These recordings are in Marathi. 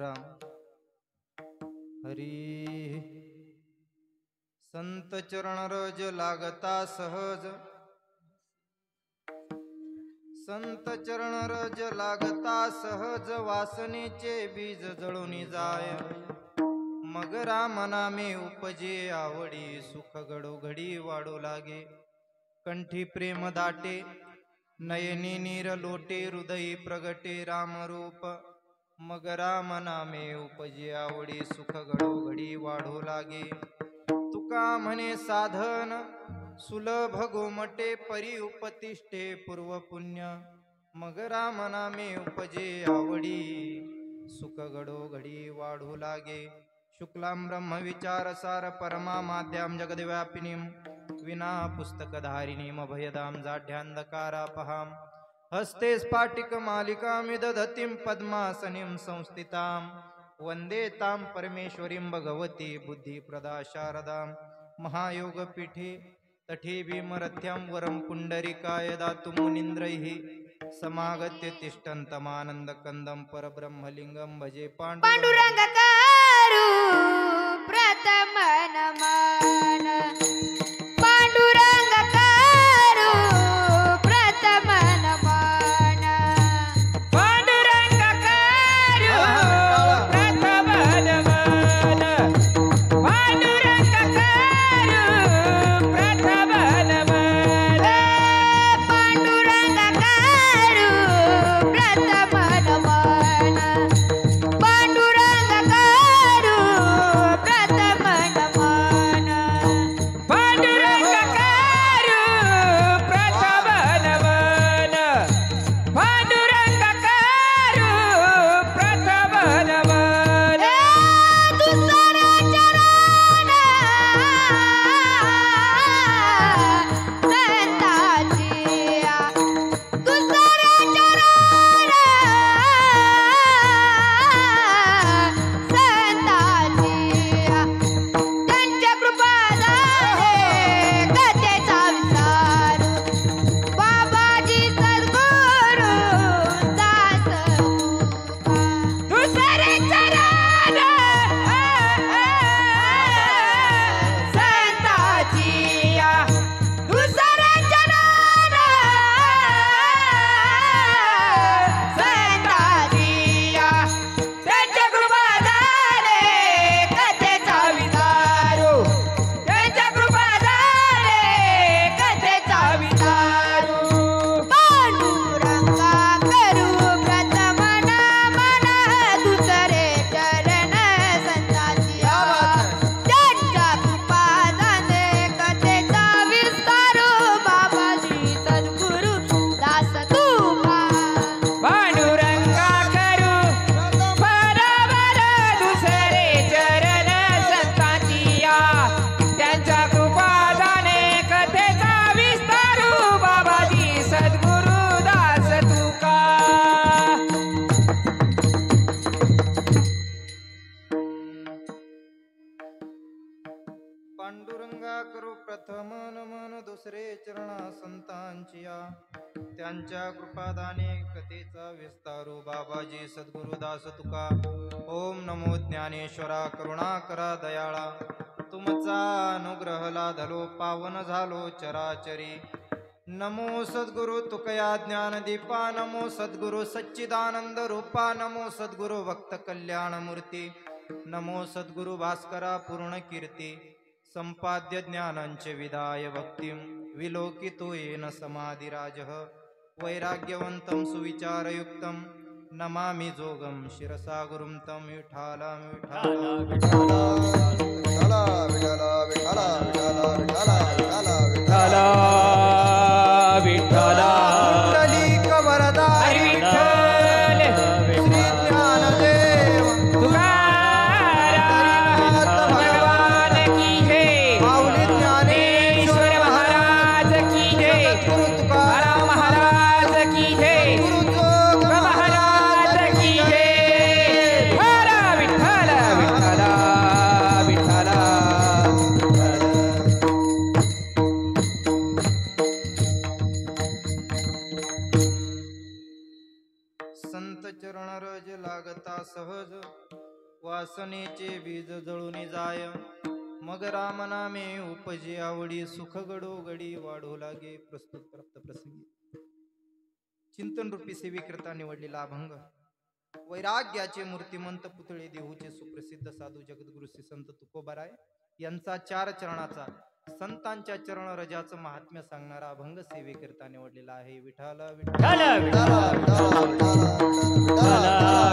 राम हरी। संत चरण रज लागता सहज, संत चरण रज लागता सहज, वासनेचे बीज जळून जाय। मग राम नामे उपजे आवडी, सुख घडोघडी वाढू लागे। कंठी प्रेम दाटे, नयनी नीर लोटे, हृदयी प्रगटे रामरूप। मग राम नामे उपजे आवडी, सुख घडोघडी वाढू लागे। तुका म्हणे साधन सुलभ गोमटे, परी उपतिष्ठे पूर्व पुण्य। मग राम नामे उपजे आवडी, सुख घडोघडी वाढू लागे। शुक्लां ब्रह्म विचार सार, परमा माद्यां जगद्व्यापिनीं, विना पुस्तकधारिणीं अभयदां जाढ्यांधकारापहां। हस्ते स्फाटिक मालिकां दधतीं, पद्मासनीं संस्थितां। वंदे तां परमेश्वरीं भगवती बुद्धिप्रदा शारदां। महायोगपीठे तटे भीमरथ्यां, वरं पुण्डरीकाय दातुं मुनीन्द्रैः समागत्य तिष्ठन्तमानन्दकन्दं, परब्रह्मलिङ्गं भजे पांडुरंगकारू प्रथम नमन। पांडुरंगकारू प्रथम नमन। पांडुरंगकारू प्रथम नमन। पांडुरंगकारू प्रथम नमन। पांडुरंगकारू प्रथम नमन। पांडुरंगकारू प्रथम नमन। पांडुरंगकारू प्रथम नमन। पांडुरंगकारू प्रथम नमन। दुसरे चरण संतांचिया, दुसरे चरण संतांचिया। त्यांच्या कृपादाने कथेचा विस्तार, बाबाजी सद्गुरु दास तुका। दुसरे चरण संतांचिया, दुसरे चरण संतांचिया। त्यांच्या कृपादाने कथेचा विस्तारू, त्यांच्या कृपादाने कथेचा विस्तारू। पांडुरंगा करू प्रथम नमन, दुसरे चरण संतांचिया। त्यांच्या कृपादाने कथेचा विस्तारू, बाबाजी सद्गुरु दास तुका। पांडुरंगा करू बरोबर दुसरे चरण संतांचिया। त्यांच्या कृपादाने कथेचा विस्तारू, बाबाजी सद्गुरु दास तुका। पांडुरंगा करू प्रथम नमन, दुसरे चरण संतांचिया। त्यांच्या कृपादाने कथेचा विस्तारू, बाबाजी सद्गुरुदास तुका। ओम नमो ज्ञानेश्वरा करुणाकरा दयाळा, तुमचा अनुग्रह लाधलो पावन झालो चराचरी। नमो सद्गुरु तुकया ज्ञानदीपा, नमो सद्गुरु सच्चिदानंद रूपा, नमो सद्गुरु भक्त कल्याण मूर्ती, नमो सद्गुरु भास्करा पूर्ण कीर्ती। संपाद्य ज्ञानांचे विधाय भक्तिं, विलोकितो येन समाधिराजः। वैराग्यवन्तं सुविचारयुक्तं, नमामि जोगं शिरसा गुरुं तं विठाला विठाला विठला विठला विठला विठला विठला विठला विठला पुंडलिक वरदा हरी विठ्ठल श्री ज्ञानदेव तुकाराम भगवान की जय। माऊली ज्ञानेश्वर महाराज की जय। गुरु तुकाराम तुकाराम महाराज की जय। गुरु जोग महाराज की जय। हरा विठ्ठल विठ्ठल विठ्ठल। रज लागता सहज वासनेचे बीज जळून जाय मग राम नामे उपजे आवडी सुख गडो गडी वाढू लागे. प्रस्तुत प्राप्त प्रसंगी चिंतन रूपी सेवेकरता निवडलेला अभंग वैराग्याचे मूर्तिमंत पुतळे देहूचे सुप्रसिद्ध साधू जगद्गुरु श्री संत तुकोबाराय यांचा 4 चरणाचा संतांच्या चरण रजाचं महात्म्य सांगणारा अभंग सेवेकरता निवडलेला आहे. विठ्ठल विठ्ठल विठ्ठल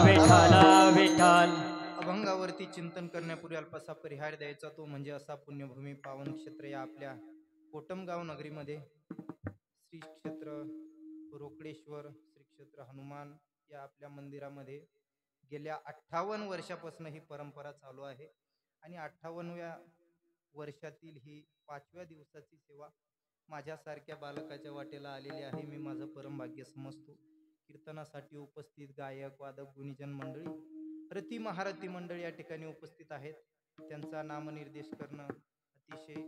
विठ्ठल विठ्ठल. अभंगावरती चिंतन करण्यापूर्वी अल्पसा परिहार द्यायचा, तो म्हणजे असा पुण्यभूमी पावन क्षेत्र या आपल्या कोटमगाव नगरीमध्ये श्री क्षेत्र रोकडेश्वर, श्री क्षेत्र हनुमान या आपल्या मंदिरामध्ये गेल्या 58 वर्षापासून ही परंपरा चालू आहे आणि 58व्या वर्षातील ही 5व्या दिवसाची सेवा माझ्यासारख्या बालकाच्या वाटेला आलेली आहे. मी माझं परमभाग्य समजतो. कीर्तनासाठी उपस्थित गायक, वादक, गुणीजन मंडळी, रती महारथी मंडळी या ठिकाणी उपस्थित आहेत. त्यांचा नामनिर्देश करणं अतिशय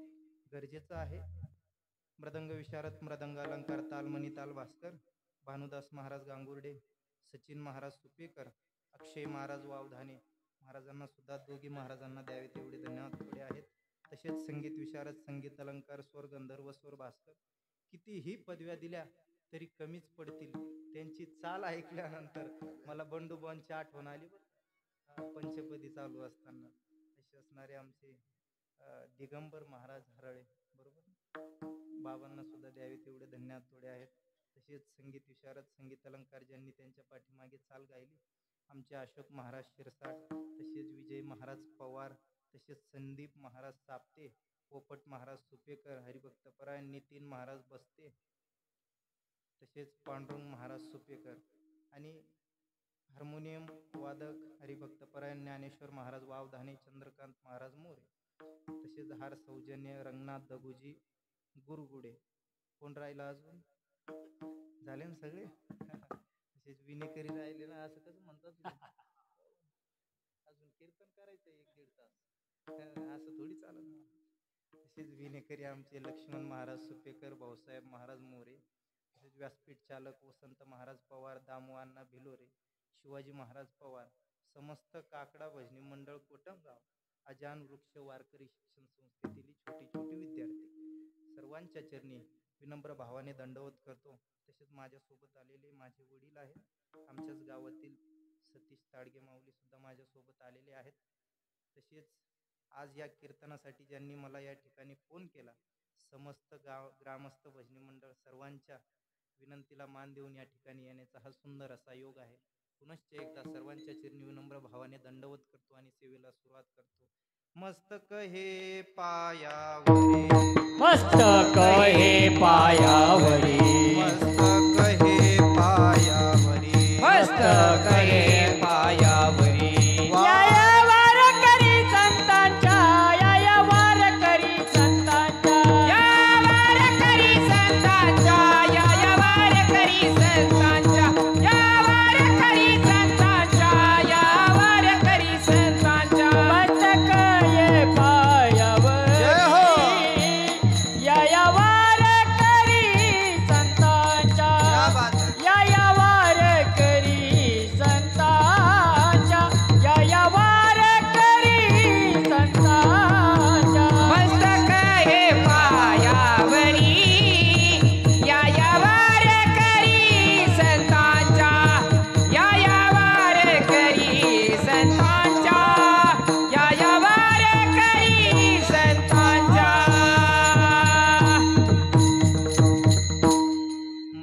गरजेचं आहे. मृदंग विशारद, मृदंग अलंकार, ताल मणी, ताल भास्कर, भानुदास महाराज गांगुर्डे, सचिन महाराज सुपेकर, अक्षय महाराज वावधाने महाराजांना सुद्धा दोघी महाराजांना द्यावे तेवढे धन्यवाद थोडे आहेत. तसेच संगीत विशारद, संगीत अलंकार, स्वर गंधर्व, स्वर भास्कर, कितीही पदव्या दिल्या तरी कमीच पडतील. त्यांची चाल ऐकल्यानंतर मला बंडूबांची आठवण आली. पंचपदी चालू असताना असे असणारे आमचे दिगंबर महाराज हरळे, बरोबर, बाबांना सुद्धा द्यावे तेवढे धन्यवाद थोडे आहेत. तसेच संगीत विशारद, संगीत अलंकार ज्यांनी त्यांच्या पाठीमागे चाल गायली आमचे अशोक महाराज शिरसाट, तसेच विजय महाराज पवार, तसेच संदीप महाराज साप्ते, पोपट महाराज सुपेकर, हरिभक्तपरायण नितीन महाराज बस्ते, तसेच पांडुरंग महाराज सुपेकर आणि हार्मोनियम वादक हरिभक्तपरायण ज्ञानेश्वर महाराज वावधाने, चंद्रकांत महाराज मोरे, तसेच हार सौजन्य रंगनाथ दगुजी गुरगुडे. कोण राहिला अजून? झाले ना सगळे? तसेच विनेकरी राहिले ना, असं कसं म्हणतात? अजून कीर्तन करायचं 1-1.5 तास, असं थोडी चालत ना. तसेच विनेकरी आमचे लक्ष्मण महाराज सुपेकर, भाऊसाहेब महाराज मोरे, तसेच व्यासपीठ चालक वसंत महाराज पवार, दामोअण्णा भिलोरे, शिवाजी महाराज पवार, समस्त काकडा भजनी मंडळ कोटमगाव, अजान वृक्ष वारकरी शिक्षण संस्थेतील छोटी छोटी विद्यार्थी सर्वांच्या चरणी विनम्र भावाने दंडवत करतो. तसेच माझ्यासोबत आलेले माझे वडील आहेत, आमच्याच गावातील सतीश ताडगे माऊली सुद्धा माझ्यासोबत आलेले आहेत. तसेच आज या कीर्तनासाठी ज्यांनी मला या ठिकाणी फोन केला, समस्त ग्रामस्थ भजनी मंडळ सर्वांच्या विनंतीला मान देऊन या ठिकाणी येण्याचा हा सुंदर असा योग आहे. पुनश्च एकदा सर्वांच्या चरणी विनम्र भावाने दंडवत करतो आणि सेवेला सुरुवात करतो. मस्तक हे पायावरी, मस्तक हे पायावरी, मस्तक हे पायावरी, मस्तक हे पायावरी. या वारकरी संतांच्या, या वारकरी संतांच्या, या वारकरी संतांच्या, या वारकरी संतांच्या, या वारकरी संतांच्या, या वारकरी संतांच्या. मस्तक हे पायावरी, जय हो. या वारकरी संतांच्या, क्या बात है. या वारकरी संतांच्या, या वारकरी संतांच्या. मस्तक हे पायावरी, या वारकरी संतांच्या, या वारकरी संतांच्या, या वारकरी संतांच्या.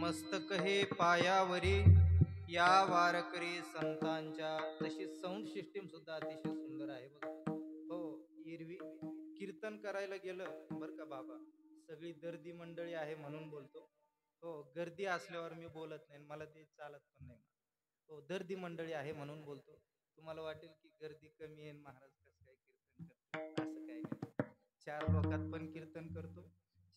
मस्तक हे पायावरी या वारकरी संतांच्या. तशी साऊंड सिस्टीम सुद्धा अतिशय सुंदर आहे बघा. हो, एरवी कीर्तन करायला गेलं बरं का बाबा, सगळी गर्दी मंडळी आहे म्हणून बोलतो. हो, गर्दी असल्यावर मी बोलत नाही, मला ते चालत पण नाही. हो, गर्दी मंडळी आहे म्हणून बोलतो. तुम्हाला वाटेल की गर्दी कमी आहे, महाराज कसं काय कीर्तन करतो, असं काही नाही. 4 लोकात पण कीर्तन करतो,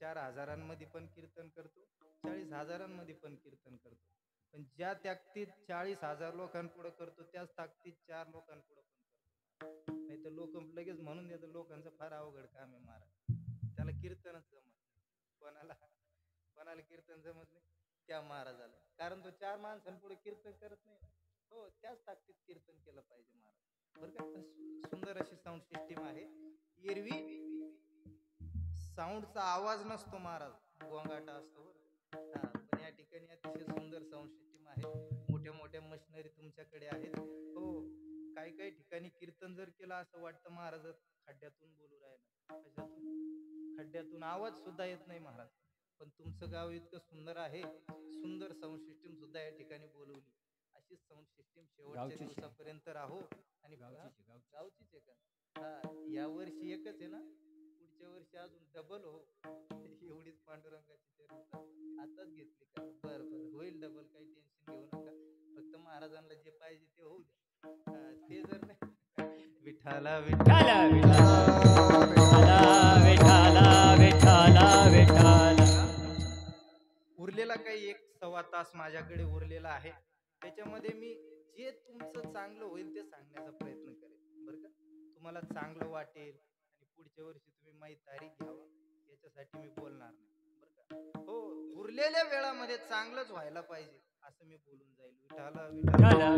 4 हजारांमध्ये पण कीर्तन करतो, 40 हजारांमध्ये पण कीर्तन करतो. पण ज्या ताकदीत 40,000 लोकांपुढे करतो त्याच ताकदीत 4 लोकांपुढे पण करतो. नाही तर लोक लगेच म्हणून देतात, लोकांचं फार अवघड काम आहे महाराज, त्याला कीर्तनच जमत नाही. कोणाला कीर्तन जमत नाही त्या महाराजाला, कारण तो 4 माणसांपुढे कीर्तन करत नाही. हो त्याच ताकदीत कीर्तन केलं पाहिजे महाराज बरं का. सुंदर अशी साऊंड सिस्टीम आहे. एरवी साऊंडचा आवाज नसतो महाराज, गोंगाटा असतो बरं. हा, पण या ठिकाणी अतिशय सुंदर साऊंड सिस्टीम आहे. मोठ्या मोठ्या मशिनरी तुमच्याकडे आहेत. हो, काही काही ठिकाणी कीर्तन जर केलं असं वाटतं महाराज खड्ड्यातून बोलू राहिला. कशातून? खड्ड्यातून आवाज सुद्धा येत नाही महाराज. पण तुमचं गाव इतकं सुंदर आहे, सुंदर साऊंड सिस्टीम सुद्धा या ठिकाणी बोलवली. अशीच साऊंड सिस्टीम शेवटच्या दिवसापर्यंत राहो. आणि गावचीच आहे का? हा, या वर्षी एकच आहे ना, पुढच्या वर्षी अजून डबल हो. एवढीच पांडुरंगाची चरण आताच घेतली का? बर बर, होईल डबल, काही टेन्शन घेऊ नका. फक्त महाराजांना जे पाहिजे ते होऊ द्या. ते जर नाही विठाला विठाला विठाला विठाला विठाला. उरलेला काही 1-1.25 तास माझ्याकडे उरलेला आहे. त्याच्यामध्ये मी जे तुमचं चांगलं होईल ते सांगण्याचा प्रयत्न करेन बरं का. तुम्हाला चांगलं वाटेल आणि पुढच्या वर्षी तुम्ही माझी तारीख घ्यावा याच्यासाठी मी बोलणार नाही बरं का. हो, उरलेल्या वेळामध्ये चांगलंच व्हायला पाहिजे असं मी बोलून जाईल. विठाला विठाला.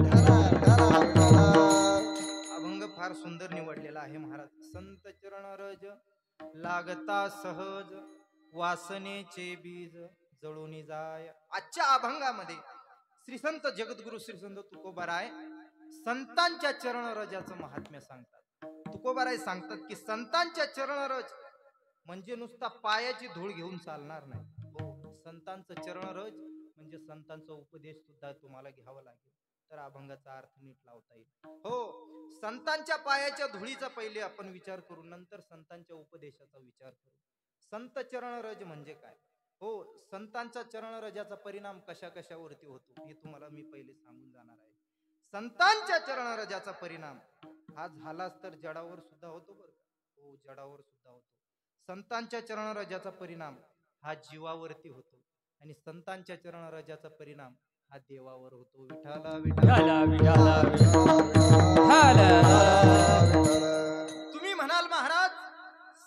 अभंग फार सुंदर निवडलेला आहे महाराज. संत चरण रज लागता सहज, वासनेचे बीज जळून जाय. आजच्या अभंगामध्ये श्री संत जगद्गुरु श्री संत तुकोबाराय संतांच्या चरण रजाचं महात्म्य सांगतात. तुकोबाराय सांगतात की संतांच्या चरण रज म्हणजे नुसता पायाची धूळ घेऊन चालणार नाही. हो, संतांचं चरण रज म्हणजे संतांचा उपदेश सुद्धा तुम्हाला घ्यावा लागेल, तर अभंगाचा अर्थ नीट लावता येईल. हो, संतांच्या पायाच्या धुळीचा पहिले आपण विचार करू, नंतर संतांच्या उपदेशाचा विचार करू. संत चरण रज म्हणजे काय? हो, संतांचा चरण रजाचा परिणाम कशा कशावरती होतो हे तुम्हाला मी पहिले सांगून जाणार आहे. संतांच्या चरण रजाचा परिणाम हा झालाच तर जडावर सुद्धा होतो बरं. हो, जडावर सुद्धा होतो. संतांच्या चरण रजाचा परिणाम हा जीवावरती होतो आणि संतांच्या चरण रजाचा परिणाम हा देवावर होतो. विठाला विठाला विठाला तुम्ही म्हणाल महाराज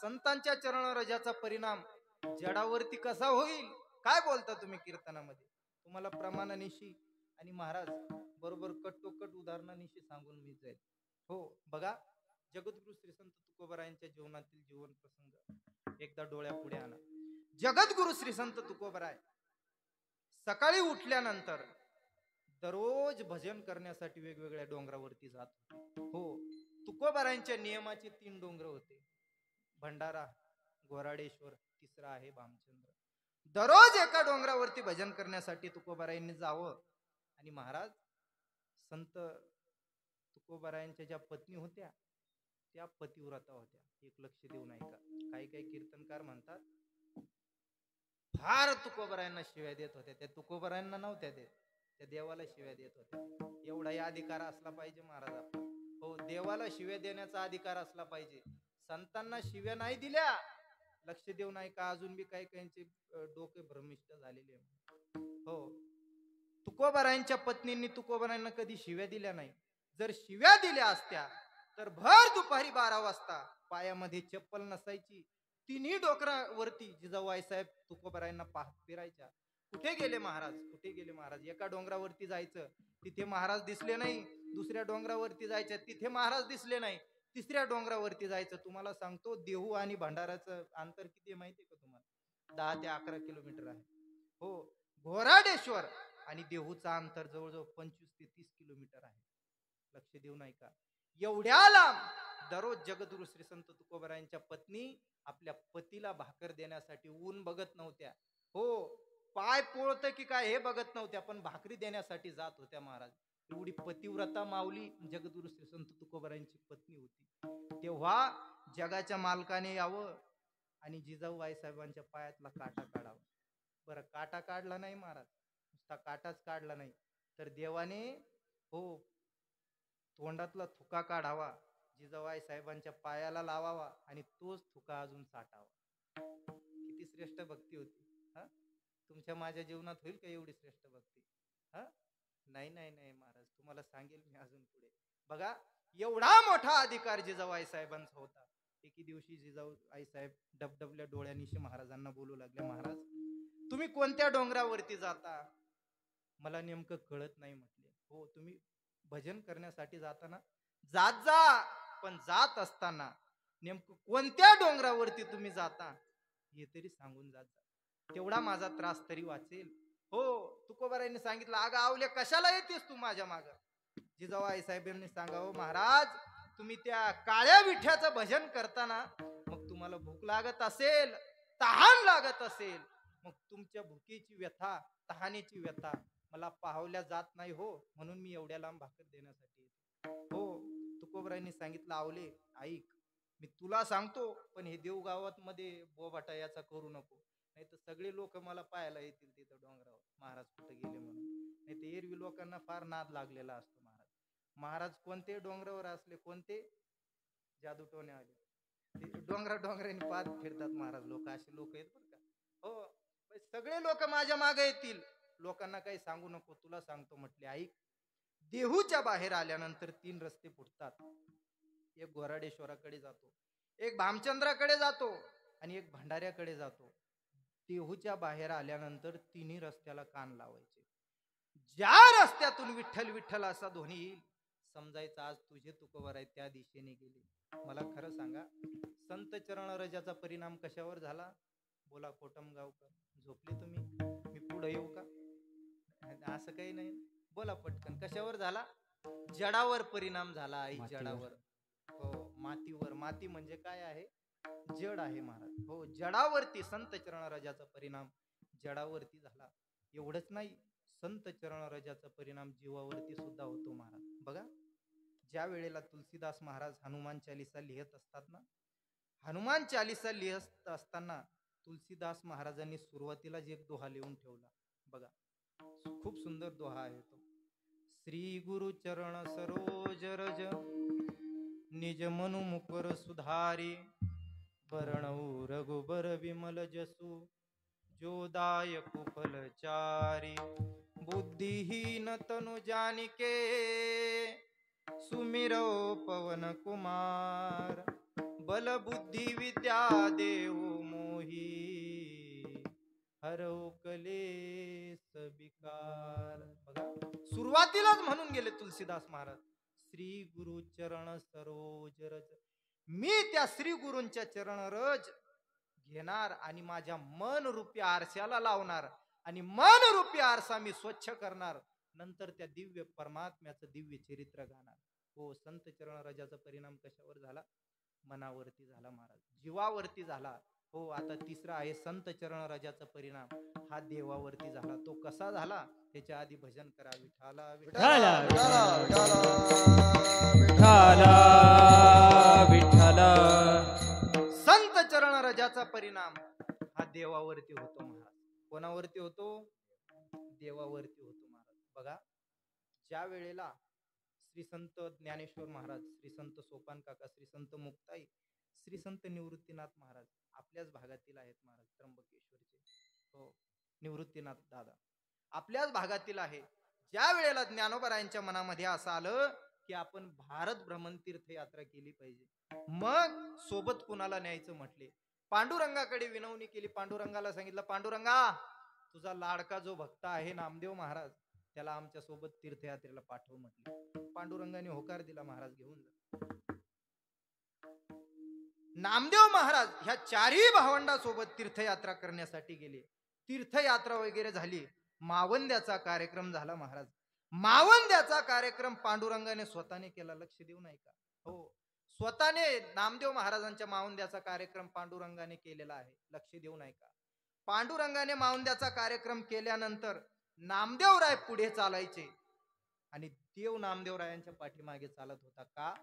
संतांच्या चरण रजाचा परिणाम जडावरती कसा होईल? काय बोलता तुम्ही कीर्तनामध्ये? तुम्हाला प्रमाणानिशी आणि महाराज बरोबर कटोकट उदाहरणानिशी सांगून मी जाईल. हो, बघा, जगद्गुरु श्री संत तुकोबारायांच्या जीवनातील जीवन प्रसंग एकदा डोळ्यापुढे आणा. जगद्गुरु श्री संत तुकोबाराय सकाळी उठल्यानंतर दररोज भजन करण्यासाठी वेगवेगळ्या डोंगरावरती जात होते. हो, तुकोबारायांच्या नियमाचे 3 डोंगर होते, भंडारा, गोराडेश्वर, तिसरा आहे भामचंद्र. दररोज एका डोंगरावरती भजन करण्यासाठी तुकोबारायांनी जावं. आणि महाराज संत तुकोबारायांच्या ज्या पत्नी होत्या त्या पतिव्रता होत्या. एक लक्ष देऊन ऐका. काही काही कीर्तनकार म्हणतात फार तुकोबारायांना शिव्या देत होत्या. त्या तुकोबारायांना नव्हत्या देत, त्या देवाला शिव्या देत होत्या. एवढाही अधिकार असला पाहिजे महाराज आपला. हो, देवाला शिव्या देण्याचा अधिकार असला पाहिजे. संतांना शिव्या नाही दिल्या. लक्ष देऊन ऐका, अजून बी काही काहींचे डोके भ्रमिष्ट झालेले. हो, तुकोबारायांच्या पत्नींनी तुकोबारायांना कधी शिव्या दिल्या नाही. जर शिव्या दिल्या असत्या तर भर दुपारी 12 वाजता पायामध्ये चप्पल नसायची, तिन्ही डोंगरावरती जिजाऊ आईसाहेब तुकोबारायांना पाहत फिरायच्या. कुठे गेले महाराज, कुठे गेले महाराज? एका डोंगरावरती जायचं, तिथे महाराज दिसले नाही. दुसऱ्या डोंगरावरती जायचं, तिथे महाराज दिसले नाही. तिसऱ्या डोंगरावरती जायचं. तुम्हाला सांगतो, देहू आणि भंडाराचं अंतर किती माहिती आहे का तुम्हाला? 10 ते 11 किलोमीटर आहे. हो, घोराडेश्वर आणि देहूचा अंतर जवळजवळ 25 ते 30 किलोमीटर आहे. लक्ष देऊन ऐका. एवढ्या लांब दररोज जगद्गुरु श्री संत तुकोबारायांच्या पत्नी आपल्या पतीला भाकर देण्यासाठी ऊन बघत नव्हत्या. हो, पाय पोळत की काय हे बघत नव्हत्या, पण भाकरी देण्यासाठी जात होत्या महाराज. एवढी पतिव्रता माऊली जगद्गुरु श्री संत तुकोबारायांची पत्नी होती. तेव्हा जगाच्या मालकाने यावं आणि जिजाऊ आईसाहेबांच्या पायातला काटा काढावा. बरं, काटा काढला नाही महाराज, नुसता काटाच काढला नाही, तर देवाने हो तोंडातला थुका काढावा, जिजाऊ आईसाहेबांच्या पायाला लावावा आणि तोच थुका अजून चाटावा. किती श्रेष्ठ भक्ती होती. हा, तुमच्या माझ्या जीवनात होईल का एवढी श्रेष्ठ भक्ती? हा, नाही नाही नाही महाराज, तुम्हाला सांगेल मी अजून पुढे. बघा, एवढा मोठा अधिकार जिजाऊ आईसाहेबांचा होता. एके दिवशी जिजाऊ आईसाहेब डबडबल्या डोळ्यांनीशी महाराजांना बोलू लागले, महाराज तुम्ही कोणत्या डोंगरावरती जाता? मला नेमकं कळत नाही म्हटले. हो, तुम्ही भजन करण्यासाठी जाताना जात जा, पण जात असताना नेमकं कोणत्या डोंगरावरती तुम्ही जाता हे तरी सांगून जात जा, तेवढा माझा त्रास तरी वाचेल. हो, तुकोबारायांनी सांगितलं, अगं आवले कशाला येतेस तू माझ्या माग. जिजाऊ आईसाहेबांनी सांगावं, महाराज तुम्ही त्या काळ्या विठ्याचं भजन करताना मग तुम्हाला भूक लागत असेल, तहान लागत असेल, मग तुमच्या भुकेची व्यथा, तहानेची व्यथा मला पाहवल्या जात नाही हो, म्हणून मी एवढ्या लांब भाकर देण्यासाठी येतो. हो, तुकोबरायांनी सांगितलं, आवले ऐक, मी तुला सांगतो, पण हे देवगावात मध्ये बोबाटा याचा करू नको, नाही तर सगळे लोक मला पाहायला येतील तिथं डोंगरावर महाराज कुठे गेले म्हणून. नाही तर एरवी लोकांना फार नाद लागलेला असतो. महाराज कोणते डोंगरावर असले, कोणते जादू टोण्यावाले डोंगराने पाच फिरतात महाराज, लोक असे लोक आहेत बरं का. हो, सगळे लोक माझ्या मागे येतील, लोकांना काही सांगू नको, तुला सांगतो म्हटले. ऐक, देहूच्या बाहेर आल्यानंतर 3 रस्ते फुटतात. एक गोराडेश्वराकडे जातो, एक भामचंद्राकडे जातो आणि एक भंडाऱ्याकडे जातो. देहूच्या बाहेर आल्यानंतर 3 रस्त्याला कान लावायचे. ज्या रस्त्यातून विठ्ठल विठ्ठल असा ध्वनी येईल, समजायचं आज तुझे तुकोबार आहेत त्या दिशेने गेले. मला खरं सांगा, संत चरण रजाचा परिणाम कशावर झाला? बोला कोटमगावकर, झोपले तुम्ही? मी पुढे येऊ का? असं काही नाही, बोला पटकन. कशावर झाला? जडावर परिणाम झाला. आई जडावर. हो, मातीवर. माती म्हणजे काय आहे? जड आहे महाराज. हो, जडावरती संत चरण रजाचा परिणाम जडावरती झाला. एवढंच नाही, संत चरण रजाचा परिणाम जीवावरती सुद्धा होतो महाराज. बघा, ज्या वेळेला तुलसीदास महाराज हनुमान चालीसा लिहित असतात ना, हनुमान चालीसा लिहित असताना तुलसीदास महाराजांनी सुरुवातीलाच एक दोहा लिहून ठेवला. बघा, खूप सुंदर दोहा आहे तो. श्री गुरु चरण सरोज रज निज मनु मुकुर सुधारी, बरणऊ रघुबर विमल जसु जोदायक फलचारी, बुद्धिहीन तनु जानिके सुमिरो पवन कुमार, बल बुद्धि विद्या देव मोही, हरौ कलेस विकार. बघा, सुरुवातीलाच म्हणून गेले तुलसीदास महाराज, श्री गुरु चरण सरोज रज. मी त्या श्री गुरूंच्या चरण रज घेणार आणि माझ्या मन रूपी आरशाला लावणार आणि मन रूपी आरसा मी स्वच्छ करणार, नंतर त्या दिव्य परमात्म्याचं दिव्य चरित्र गाणार. हो, संत चरण रजाचा परिणाम कशावर झाला? मनावरती झाला महाराज, जीवावरती झाला. हो, आता तिसरा आहे संत चरण रजाचा परिणाम हा देवावरती झाला. तो कसा झाला? त्याच्या आधी भजन करा. विठाला विठाला विठाला विठाला विठाला. संत चरण रजाचा परिणाम हा देवावरती होतो महाराज. कोणावरती होतो? देवावरती होतो महाराज. बघा, ज्या वेळेला श्री संत ज्ञानेश्वर महाराज, श्री संत सोपान काका, श्री संत मुक्ताई, श्री संत निवृत्तीनाथ महाराज आपल्याच भागातील आहेत महाराज, त्र्यंबकेश्वरचे. हो, निवृत्तीनाथ दादा आपल्याच भागातील आहे. ज्या वेळेला ज्ञानोबारायांच्या मनामध्ये असं आलं की आपण भारत भ्रमण तीर्थयात्रा केली पाहिजे, मग सोबत कुणाला न्यायचं म्हटले, पांडुरंगाकडे विनवणी केली. पांडुरंगाला सांगितलं, पांडुरंगा तुझा लाडका जो भक्त आहे नामदेव महाराज, त्याला आमच्या सोबत तीर्थयात्रेला पाठव म्हटले. पांडुरंगाने होकार दिला, महाराज घेऊन जा. नामदेव महाराज ह्या 4ही भावंडासोबत तीर्थयात्रा करण्यासाठी गेले. तीर्थयात्रा वगैरे झाली, मावंद्याचा कार्यक्रम झाला महाराज. मावंद्याचा कार्यक्रम पांडुरंगाने स्वतःने केला. लक्ष देऊ नाही का? हो, स्वतःने नामदेव महाराजांच्या मावंद्याचा कार्यक्रम पांडुरंगाने केलेला आहे. लक्ष देऊ नाही का? पांडुरंगाने मावंद्याचा कार्यक्रम केल्यानंतर नामदेवराय पुढे चालायचे आणि देव नामदेवरायांच्या पाठीमागे चालत होता. का?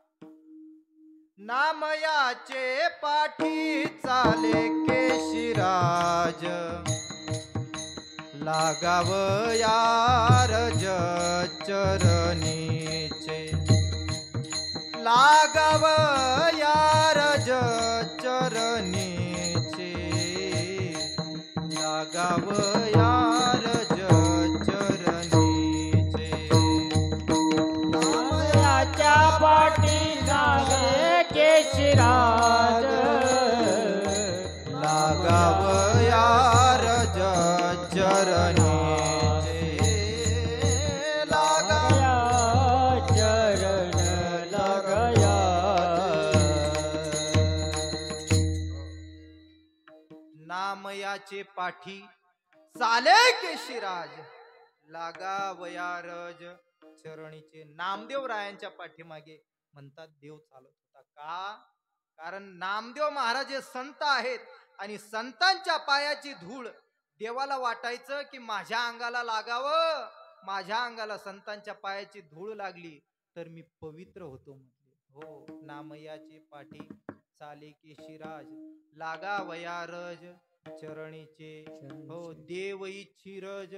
नामयाचे पाठी चाले केशिराज, लागावया रज चरणीचे, लागावया रज चरणीचे, लागावया रज चरणीचे. नामयाच्या पाठी झाले केशिराज, लागावया रज चरणीचे, लागावया नामयाचे पाठी चाले केशिराज लागा वयारज चरणीचे. नामदेव रायांच्या पाठीमागे म्हणतात देव चालत होता. का? कारण नामदेव महाराज हे संत आहेत आणि संतांच्या पायाची धूळ देवाला वाटायचं की माझ्या अंगाला लागावं, माझ्या अंगाला संतांच्या पायाची धूळ लागली तर मी पवित्र होतो म्हटले. हो, नामयाचे पाठी चाले केशिराज लागा वयारज चरणीचे. हो, देव इच्छिरज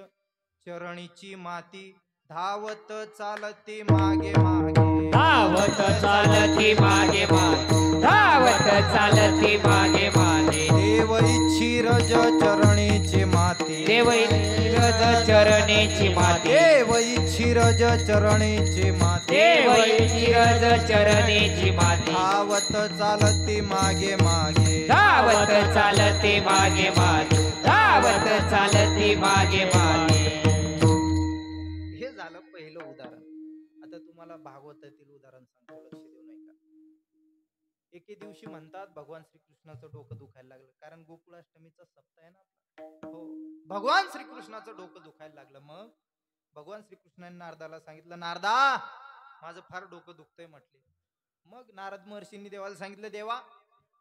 चरणीची माती धावत चालते मागे मागे. धावत चालती मागे मागे, धावत चालती मागे मागे. देव इच्छिरज चरणीची माती. देव इच्छिरज चरणीची माती. देव इच्छिरज चरणीची माती. देव इच्छिरज चरणीची माती. धावत चालते मागे मागे. धावत चालती मागे मागे, धावत चालती मागे मागे. हे झालं पहिलं उदाहरण. आता तुम्हाला भागवतातील उदाहरण सांगतो, लक्ष देऊ नाही का. एके दिवशी म्हणतात भगवान श्रीकृष्णाचं डोकं दुखायला लागलं, कारण गोकुळाष्टमीचा सप्ताह आहे ना आपला. हो, भगवान श्रीकृष्णाचं डोकं दुखायला लागलं. मग भगवान श्रीकृष्णाने नारदाला सांगितलं, नारदा माझं फार डोकं दुखतंय म्हटले. मग नारद महर्षींनी देवाला सांगितलं, देवा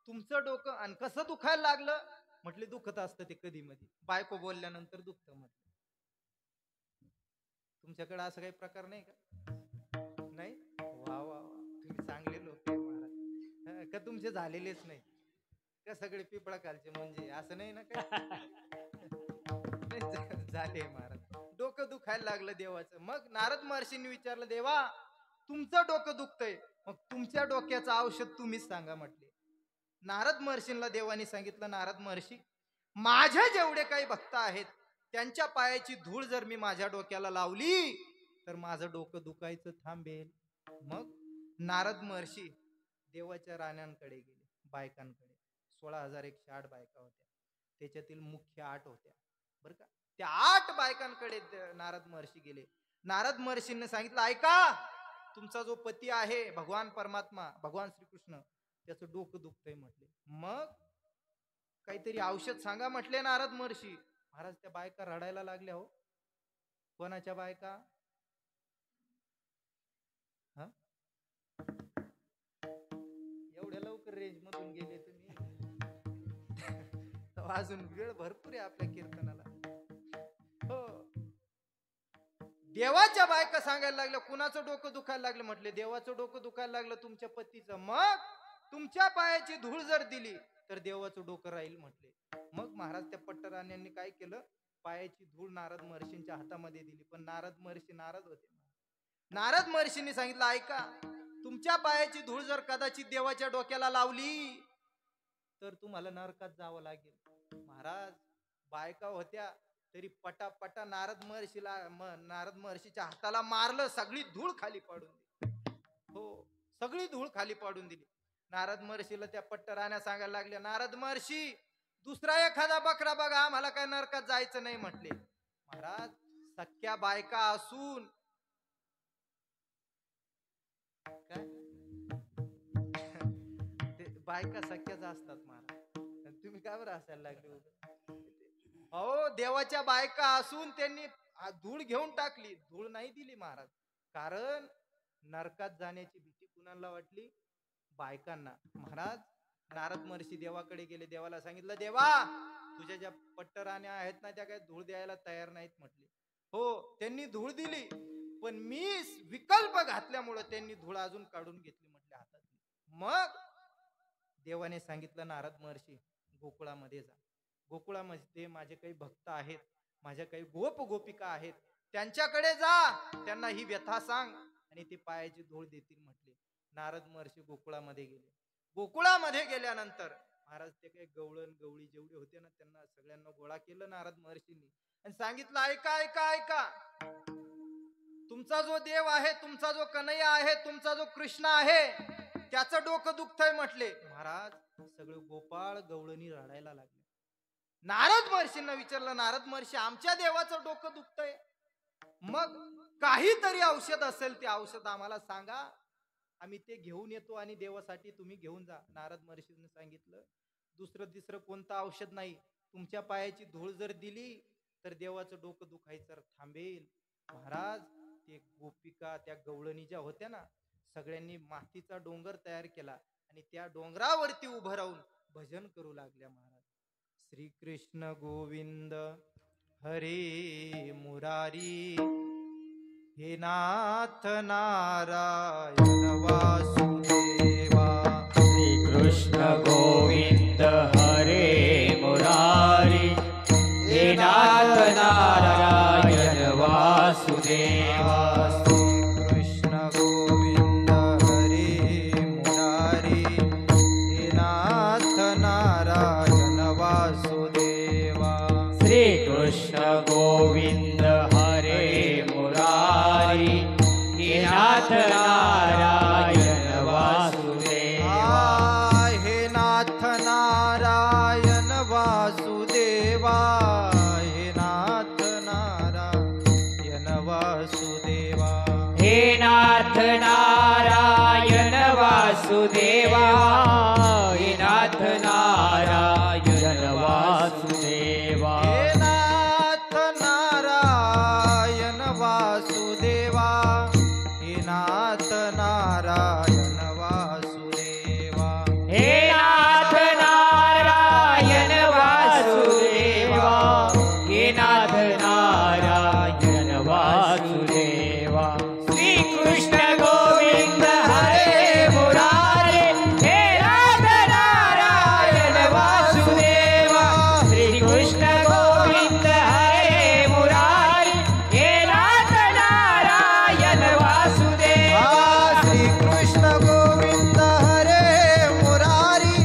तुमचं डोकं आणि कसं दुखायला लागलं म्हटले. दुखत असतं ते कधी मधी, बायको बोलल्यानंतर दुखतं म्हटलं. तुमच्याकडे असं काही प्रकार नाही का? नाही? वा वा वा, तुम्ही चांगले लोक आहे महाराज. का तुमचे झालेलेच नाही का सगळे पिपळा खालचे, म्हणजे असं नाही ना काय? झाले महाराज. डोकं दुखायला लागलं देवाचं. मग नारद महर्षींनी विचारलं, देवा तुमचं डोकं दुखतंय, मग तुमच्या डोक्याचं औषध तुम्हीच सांगा म्हटले. नारद महर्षींना देवानी सांगितलं, नारद महर्षी माझे जेवढे काही भक्त आहेत त्यांच्या पायाची धूळ जर मी माझ्या डोक्याला लावली तर माझं डोकं दुखायचं थांबेल. मग नारद महर्षी देवाच्या राण्यांकडे गेले, बायकांकडे. 16,108 बायका होत्या, त्याच्यातील मुख्य 8 होत्या बरं का. त्या 8 बायकांकडे नारद महर्षी गेले. नारद महर्षींनी सांगितलं, ऐका तुमचा जो पती आहे भगवान परमात्मा भगवान श्रीकृष्ण त्याचं डोकं दुखतंय म्हटले. मग काहीतरी औषध सांगा म्हटले नारद महर्षी. महाराज त्या बायका रडायला लागल्या. हो, कोणाच्या बायका? हा, एवढ्या लवकर रेंज मधून गेले तुम्ही? अजून वेळ भरपूर आहे आपल्या कीर्तनाला. हो, देवाच्या बायका सांगायला लागल्या, कुणाचं डोकं दुखायला लागलं म्हटले. देवाचं डोकं दुखायला लागलं तुमच्या पतीचं. मग तुमच्या पायाची धूळ जर दिली तर देवाचं डोकं राहील म्हटले. मग महाराज त्या पट्टराण्यांनी काय केलं, पायाची धूळ नारद महर्षींच्या हातामध्ये दिली. पण नारद महर्षी नाराज होते. नारद महर्षींनी सांगितलं, ऐका तुमच्या पायाची धूळ जर कदाचित देवाच्या डोक्याला लावली तर तुम्हाला नरकात जावं लागेल. महाराज बायका होत्या तरी पटापटा नारद महर्षीच्या हाताला मारलं, सगळी धूळ खाली पाडून दिली. हो, सगळी धूळ खाली पाडून दिली. नारद महर्षीला त्या पट्टराण्या सांगायला लागल्या, नारद महर्षी दुसरा एखादा बकरा बघा, आम्हाला काय नरकात जायचं नाही म्हटले. महाराज सख्या बायका असून काय बायका सख्याच असतात महाराज, तुम्ही का बरं असायला लागले? हो, देवाच्या बायका असून त्यांनी धूळ घेऊन टाकली, धूळ नाही दिली महाराज. कारण नरकात जाण्याची भीती कुणाला वाटली? बायकांना. महाराज नारद महर्षी देवाकडे गेले, देवाला सांगितलं, देवा तुझ्या ज्या पट्टराण्या आहेत ना त्या काही धूळ द्यायला तयार नाहीत म्हटले. हो, त्यांनी धूळ दिली पण मी विकल्प घातल्यामुळे त्यांनी धूळ अजून काढून घेतली म्हटले हातात. मग देवाने सांगितलं, नारद महर्षी गोकुळामध्ये जा. गोकुळामध्ये माझे काही भक्त आहेत, माझ्या काही गोपिका आहेत, त्यांच्याकडे जा, त्यांना ही व्यथा सांग आणि ते पायाची धूळ देतील म्हटले. नारद महर्षी गोकुळामध्ये गेले. गोकुळामध्ये गेल्यानंतर महाराज ते काही गवळण गवळी जेवढे होते ना त्यांना सगळ्यांना गोळा केलं नारद महर्षींनी आणि सांगितलं, ऐका ऐका ऐका, तुमचा जो देव आहे, तुमचा जो कन्हैया आहे, तुमचा जो कृष्ण आहे त्याचं डोकं दुखतंय म्हटले. महाराज सगळे गोपाळ गवळणी रडायला लागले. नारद महर्षींना विचारलं, नारद महर्षी आमच्या देवाचं डोकं दुखतंय, मग काहीतरी औषध असेल ते औषध आम्हाला सांगा, आम्ही ते घेऊन येतो आणि देवासाठी तुम्ही घेऊन जा. नारद महर्षींनी सांगितलं, दुसरं तिसरं कोणतं औषध नाही, तुमच्या पायाची धूळ जर दिली तर देवाचं डोकं दुखायचं थांबेल. महाराज ते गोपिका त्या गवळणी ज्या होत्या ना, सगळ्यांनी मातीचा डोंगर तयार केला आणि त्या डोंगरावरती उभं राहून भजन करू लागल्या. महाराज श्री कृष्ण गोविंद हरे मुरारी, हे नाथ नारायण वासुदेवा. श्री कृष्ण गोविंद हरे मुरारी, हे नाथ नारायण वासुदेवा. श्री कृष्ण गोविंद हरे मुरारी, हे नाथ नारायण वासुदेवा. श्री कृष्ण गोविंद हरे मुरारी, हे नाथ नारायण वासुदेवा. हे नाथ नारायण वासुदेवा, हे नाथ नारायण वासुदेवा. हे नाथ नारायण वासुदेवा, हे नाथ नारायण वासुदेवा. हे नाथ नारायण वासुदेवा, हे नाथ नारायण वासुदेवा. हे नाथ नारायण वासुदेवा, हे नाथ नारायण वासुदेवा. श्री कृष्ण गोविंद हरे मुरारी, हे नाथ नारायण वासुदेवा. श्री कृष्ण गोविंद हरे मुरारी, हे नाथ नारायण वासुदेवा. श्री कृष्ण गोविंद हरे मुरारी,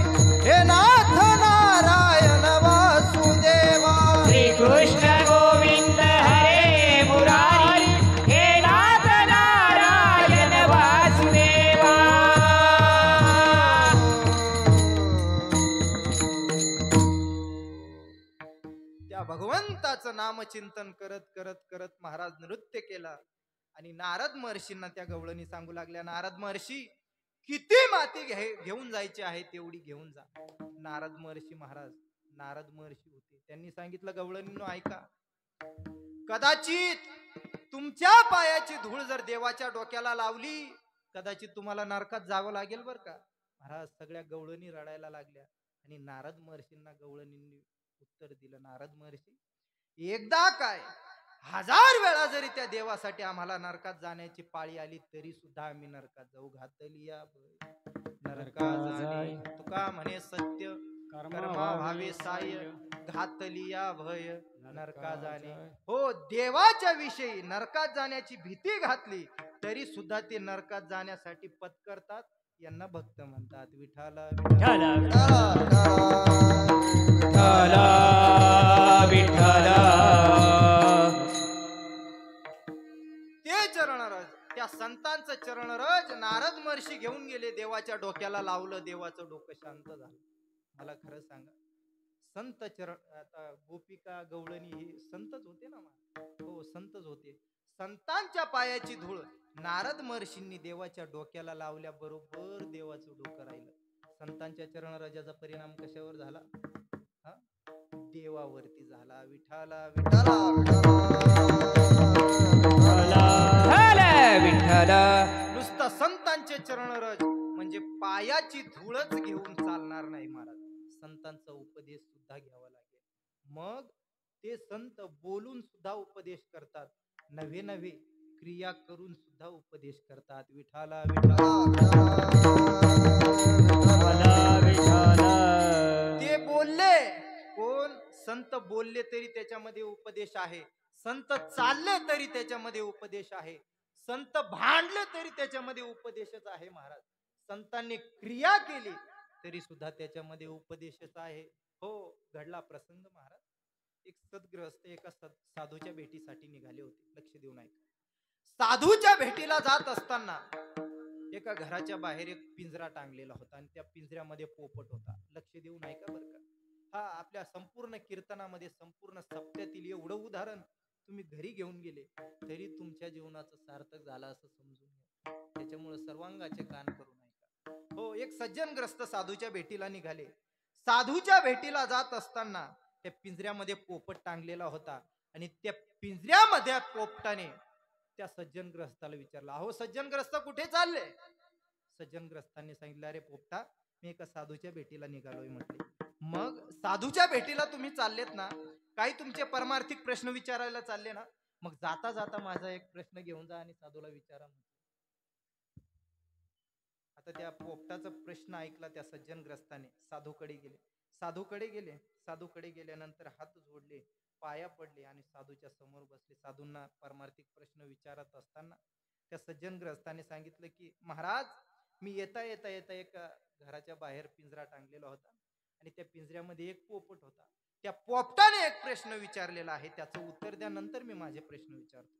हे नाथ नारायण वासुदेवा. श्री कृष्ण गोविंद हरे मुरारी, हे नाथ नारायण वासुदेवा. त्या भगवंताचं नामचिंतन करत करत करत महाराज नृत्य केला आणि नारद महर्षींना त्या गवळणी सांगू लागल्या, नारद महर्षी किती माती घेऊन जायची आहे तेवढी घेऊन जा. नारद महर्षी होते, त्यांनी सांगितलं, गवळणींनो ऐका, कदाचित तुमच्या पायाची धूळ जर देवाच्या डोक्याला लावली, कदाचित तुम्हाला नरकात जावं लागेल बर का. महाराज सगळ्या गवळणी रडायला लागल्या आणि नारद महर्षींना गवळणींनी उत्तर दिलं, नारद महर्षी, एकदा काय 1000 वेळा जरी त्या देवासाठी आम्हाला नरकात जाण्याची पाळी आली तरी सुद्धा आम्ही नरकात जाऊ. घातली या नरकात जाणे, तुका म्हणे सत्य कर्मा भावे साय, घातली या भय नरका जाणे. हो, देवाच्या विषयी नरकात जाण्याची भीती घातली तरी सुद्धा ते नरकात जाण्यासाठी पत्करतात. यांना भक्त म्हणतात. विठाला विठ्ठला विठाला विठ्ठला. ते चरणरज, त्या संतांचं चरणरज नारद महर्षी घेऊन गेले, देवाच्या डोक्याला लावलं, देवाचं डोकं शांत झालं. मला खरं सांगा, संत आता गोपिका गवळणी हे संतच होते ना? हो, संतच होते. संतांच्या पायाची धूळ नारद महर्षींनी देवाच्या डोक्याला लावल्या बरोबर देवाचं डोकं राहिलं. संतांच्या चरणराजाचा परिणाम कशावर झाला? देवावरती झाला. विठाला विठाला विठ्ठला. नुसतं संतांचे चरणरज म्हणजे पायाची धूळच घेऊन चालणार नाही महाराज, संतांचा उपदेश सुद्धा घ्यावा लागेल. मग ते संत बोलून सुद्धा उपदेश करतात, नवे नवे क्रिया करून सुद्धा उपदेश करतात. विठाला ते बोलले कोण? संत बोलले तरी त्याच्यामध्ये उपदेश आहे, संत चालले तरी त्याच्यामध्ये उपदेश आहे, संत भांडले तरी त्याच्यामध्ये उपदेशच आहे महाराज. संतांनी क्रिया केली तरी सुद्धा त्याच्यामध्ये उपदेशच आहे. हो, घडला प्रसंग महाराज. एक सद्गृहस्थ एका साधूच्या भेटीसाठी निघाले होते. लक्ष देऊन ऐका. साधूच्या भेटीला जात असताना एका घराच्या बाहेर एक पिंजरा टांगलेला होता आणि त्या पिंजऱ्यामध्ये पोपट होता. लक्ष देऊन ऐका बरं का. हा आपल्या संपूर्ण कीर्तनामध्ये, संपूर्ण सप्त्यातील एवढं उदाहरण तुम्ही घरी घेऊन गेले तरी तुमच्या जीवनाचं सार्थक झालं असं समजून घ्या. त्याच्यामुळे सर्वांगाचे कान करून ऐका. हो, एक सज्जनग्रस्त साधूच्या भेटीला निघाले. साधूच्या भेटीला जात असताना त्या पिंजऱ्यामध्ये पोपट टांगलेला होता आणि त्या पिंजऱ्यामध्ये पोपटाने त्या सज्जनग्रस्ताला विचारलं, अहो सज्जनग्रस्त कुठे चालले? सज्जनग्रस्तांनी सांगितलं, अरे पोपटा, मी एका साधूच्या भेटीला निघालोय म्हटले. मग साधूच्या भेटीला तुम्ही चाललेत ना, काही तुमचे परमार्थिक प्रश्न विचारायला चालले ना, मग जाता जाता माझा एक प्रश्न घेऊन जा आणि साधूला विचारा. आता त्या पोपटाचा प्रश्न ऐकला त्या सज्जनग्रस्ताने. साधूकडे गेल्यानंतर हात जोडले, पाया पडले आणि साधूच्या समोर बसले. साधूंना परमार्थिक प्रश्न विचारत असताना त्या सज्जनग्रस्ताने सांगितलं की महाराज, मी येता एका घराच्या बाहेर पिंजरा टांगलेला होता आणि त्या पिंजऱ्यामध्ये एक पोपट होता. त्या पोपटाने एक प्रश्न विचारलेला आहे, त्याचं उत्तर द्या, नंतर मी माझे प्रश्न विचारतो.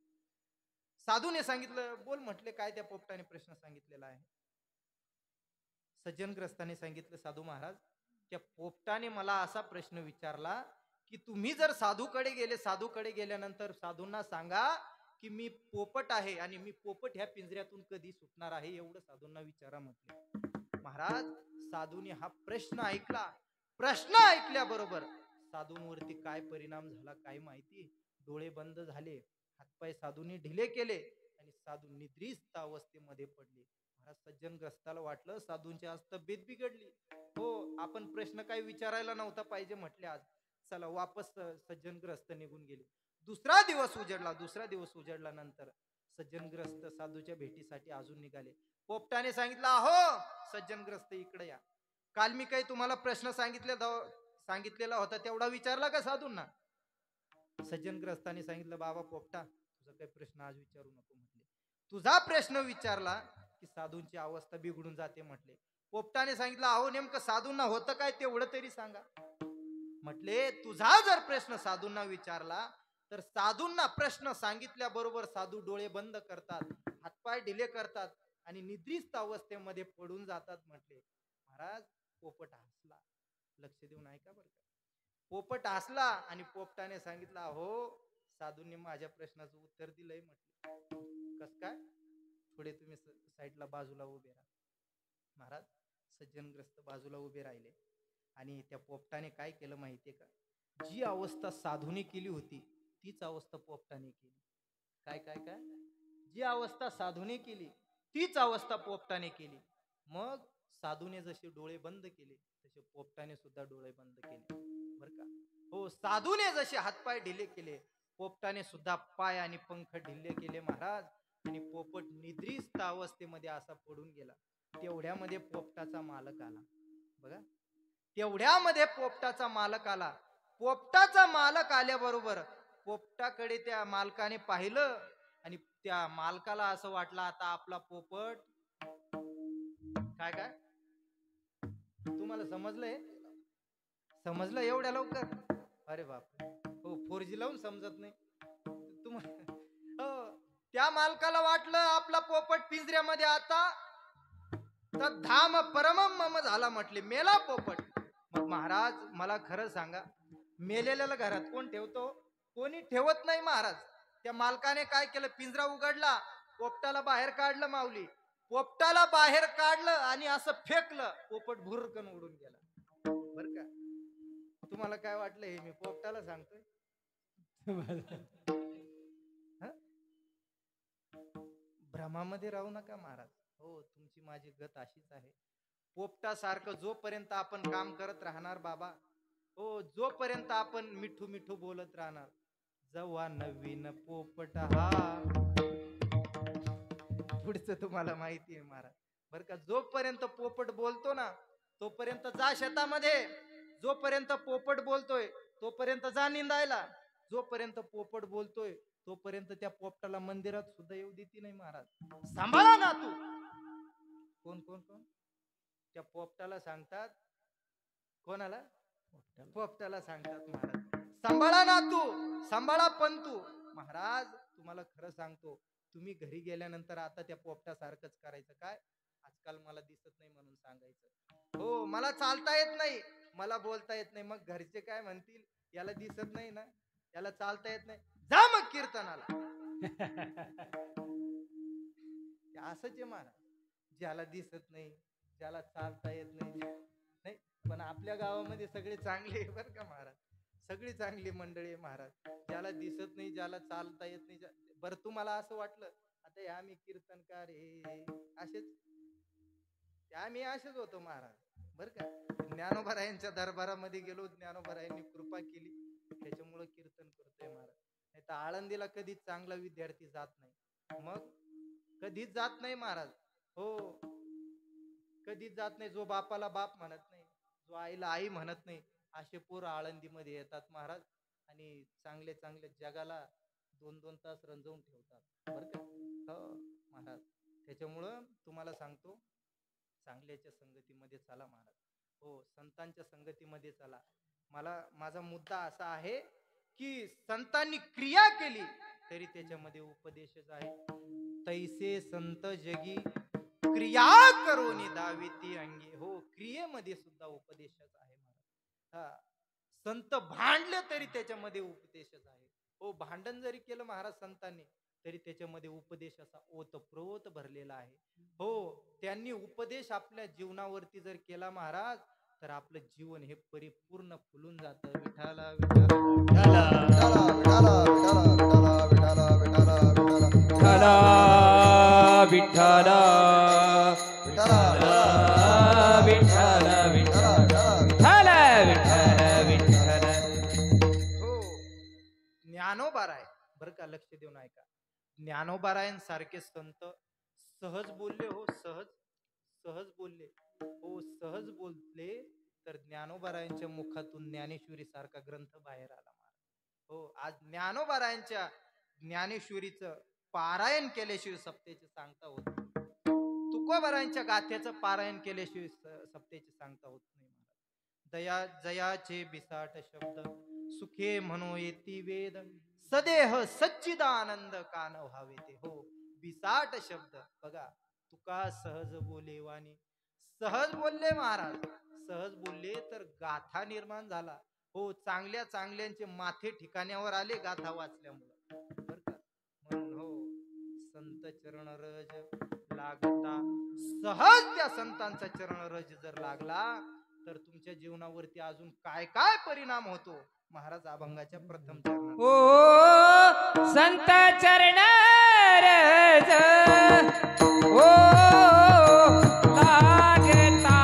साधूने सांगितलं, बोल म्हटले, काय त्या पोपटाने प्रश्न सांगितलेला आहे? सज्जनग्रस्ताने सांगितलं, साधू महाराज, त्या पोपटाने मला असा प्रश्न विचारला की तुम्ही जर साधूकडे गेल्यानंतर साधूंना सांगा की मी पोपट आहे आणि मी पोपट ह्या पिंजऱ्यातून कधी सुटणार आहे, एवढं साधूंना विचारा म्हटले. महाराज, साधूने हा प्रश्न ऐकला. प्रश्न ऐकल्याबरोबर साधूंवरती काय परिणाम झाला काय माहिती. डोळे बंद झाले, हातपाय साधूंनी ढिले केले आणि साधू निद्रिस्त अवस्थेमध्ये पडले. महाराज, सज्जनग्रस्ताला वाटलं साधूंची आज तब्येत बिघडली. हो, आपण प्रश्न काही विचारायला नव्हता पाहिजे म्हटले आज. चला, वापस सज्जनग्रस्त निघून गेले. दुसरा दिवस उजडल्यानंतर सज्जनग्रस्त साधूच्या भेटीसाठी अजून निघाले. पोपटाने सांगितलं, अहो सज्जनग्रस्त, इकडे या. काल मी काही तुम्हाला प्रश्न सांगितलेला होता तेवढा विचारला का साधूंना? सज्जनग्रस्ताने सांगितलं, बाबा पोपटा, तुझा काही प्रश्न आज विचारू नको म्हटले. तुझा प्रश्न विचारला की साधूंची अवस्था बिघडून जाते म्हटले. पोपटाने सांगितलं, अहो नेमकं साधूंना होतं काय तेवढं तरी सांगा म्हटले. तुझा जर प्रश्न साधूंना विचारला तर साधूंना प्रश्न सांगितल्याबरोबर साधू डोळे बंद करतात, हातपाय ढिले करतात आणि निद्रिस्त अवस्थेमध्ये पडून जातात म्हटले. महाराज, पोपट हसला. लक्ष देऊन ऐका बरं का. पोपट हसला आणि पोपटाने सांगितलं, अहो साधूंनी माझ्या प्रश्नाचं उत्तर दिलंय म्हटले. कस काय? थोडे तुम्ही साईडला बाजूला उभे राहा. महाराज, सज्जनग्रस्त बाजूला उभे राहिले आणि त्या पोपटाने काय केलं माहितीये का? जी अवस्था साधूने केली होती तीच अवस्था पोपटाने केली. काय काय काय? जी अवस्था साधूने केली तीच अवस्था पोपटाने केली. मग साधूने जसे डोळे बंद केले तसे पोपटाने सुद्धा डोळे बंद केले बर का. हो, साधूने जसे हातपाय ढिले केले पोपटाने सुद्धा पाय आणि पंख ढिले केले महाराज. आणि पोपट निद्रिस्त अवस्थेमध्ये असा पडून गेला. तेवढ्यामध्ये पोपटाचा मालक आला. बघा, तेवढ्यामध्ये पोपटाचा मालक आला. पोपटाचा मालक आल्याबरोबर पोपटाकडे त्या मालकाने पाहिलं आणि त्या मालकाला असं वाटलं, आता आपला पोपट काय काय तुम्हाला समजलं एवढ्या लवकर? अरे बाप, हो, 4G लावून समजत नाही तुम्हाला. हो, त्या मालकाला वाटलं आपला पोपट पिंजऱ्यामध्ये आता तर धाम परमम मम झाला म्हटले, मेला पोपट. मग महाराज, मला खरं सांगा, मेलेल्याला घरात कोण ठेवतो? कोणी ठेवत नाही महाराज. त्या मालकाने काय केलं, पिंजरा उघडला, पोपटाला बाहेर काढलं. माऊली, पोपटाला बाहेर काढलं आणि असं फेकलं, पोपट भुरकन उडून गेला. बर का. तुम्हाला काय वाटलं हे मी पोपटाला सांगतोय? भ्रमामध्ये राहू नका महाराज. हो, तुमची माझी गत अशीच आहे. पोपटासारखं जोपर्यंत आपण काम करत राहणार बाबा, हो, जोपर्यंत आपण मिठू मिठू बोलत राहणार, जेव्हा नवीन पोपट हा, पुढचं तुम्हाला माहिती आहे महाराज बर का. जोपर्यंत पोपट बोलतो ना तोपर्यंत जा शेतामध्ये, जोपर्यंत पोपट बोलतोय तोपर्यंत जा निंदायला, जोपर्यंत पोपट बोलतोय तोपर्यंत त्या पोपटाला मंदिरात सुद्धा येऊ देती नाही महाराज. सांभाळा ना तू. कोण कोण कोण त्या पोपटाला सांगतात? कोणाला? पोपटाला सांगतात महाराज, सांभाळा ना तू, सांभाळा पण तू. महाराज, तुम्हाला खरं सांगतो, तुम्ही घरी गेल्यानंतर आता त्या पोपटासारखंच करायचं. काय? आजकाल मला दिसत नाही म्हणून सांगायचं. हो, मला चालता येत नाही, मला बोलता येत नाही. मग घरचे काय म्हणतील, याला दिसत नाही ना, याला चालता येत नाही, जा मग कीर्तनाला. असंच आहे महाराज. ज्याला दिसत नाही, ज्याला चालता येत नाही, नाही, पण आपल्या गावामध्ये सगळे चांगले बरं का महाराज. सगळी चांगली मंडळी आहे महाराज. ज्याला दिसत नाही, ज्याला चालता येत नाही, बरं तुम्हाला असं वाटलं आता हे आम्ही कीर्तनकार असेच, आम्ही असेच होतो महाराज. बर का, ज्ञानोबारायांच्या दरबारामध्ये गेलो, ज्ञानोबारायांनी कृपा केली, त्याच्यामुळं कीर्तन करतोय महाराज. नाही तर आळंदीला कधीच चांगला विद्यार्थी जात नाही, मग कधीच जात नाही महाराज. हो, कधीच जात नाही. जो बापाला बाप म्हणत नाही, जो आईला आई म्हणत नाही, असे पोर आळंदीमध्ये येतात महाराज. आणि चांगले चांगले जगाला 2-2 तास रंजवून ठेवतात बर का. हो महाराज, त्याच्यामुळं तुम्हाला सांगतो, चांगल्याच्या संगतीमध्ये चला महाराज. हो, संतांच्या संगतीमध्ये चला. माझा मुद्दा असा आहे की संतांनी क्रिया केली तरी त्याच्यामध्ये उपदेशच आहे. तैसे संत जगी क्रिया करोनी दाविती अंगी. हो, क्रियेमध्ये सुद्धा उपदेशच आहे महाराज. हा, संत भांडले तरी त्याच्यामध्ये उपदेशच आहे. हो, भांडण जरी केलं महाराज संतांनी तरी त्याच्यामध्ये उपदेशाचा ओतप्रोत भरलेला आहे. हो, त्यांनी उपदेश आपल्या जीवनावरती जर केला महाराज तर आपलं जीवन हे परिपूर्ण फुलून जातं. विठाला विठाला विठाला विठाला विठाला विठाला विठाला विठाला विठाला विठाला विठाला विठाला विठाला विठाला विठाला. हो, ज्ञानोबाराय बरं का, लक्ष देऊन ऐका. ज्ञानोबारायांसारखे संत सहज बोलले. हो, सहज बोलले. हो, सहज बोलले तर ज्ञानोबारायांच्या मुखातून ज्ञानेश्वरी सारखा ग्रंथ बाहेर आला महाराज. हो, आज ज्ञानोबारायांच्या ज्ञानेश्वरीचं पारायण केल्याशिवाय सप्तेची सांगता होत नाही. तुकोबारायांच्या गाथ्याचं पारायण केल्याशिवाय सप्तेची सांगता होत नाही महाराज. दया जयाचे बिसाट शब्द सुखे म्हणो येती वेद, सदेह सच्चिदानंद कान व्हावे ते. हो, बिसाट शब्द बघा. तुका सहज बोले वाणी, सहज बोलले महाराज, सहज बोलले तर गाथा निर्माण झाला. हो, चांगल्या चांगल्यांचे माथे ठिकाण्यावर आले गाथा वाचल्यामुळं बर का. म्हणून हो, संत चरण रज लागता, सहज त्या संतांचा चरण रज जर लागला तर तुमच्या जीवनावरती अजून काय काय परिणाम होतो महाराज अभंगाच्या प्रथम चरणात. ओ संत चरण रज ओ लागता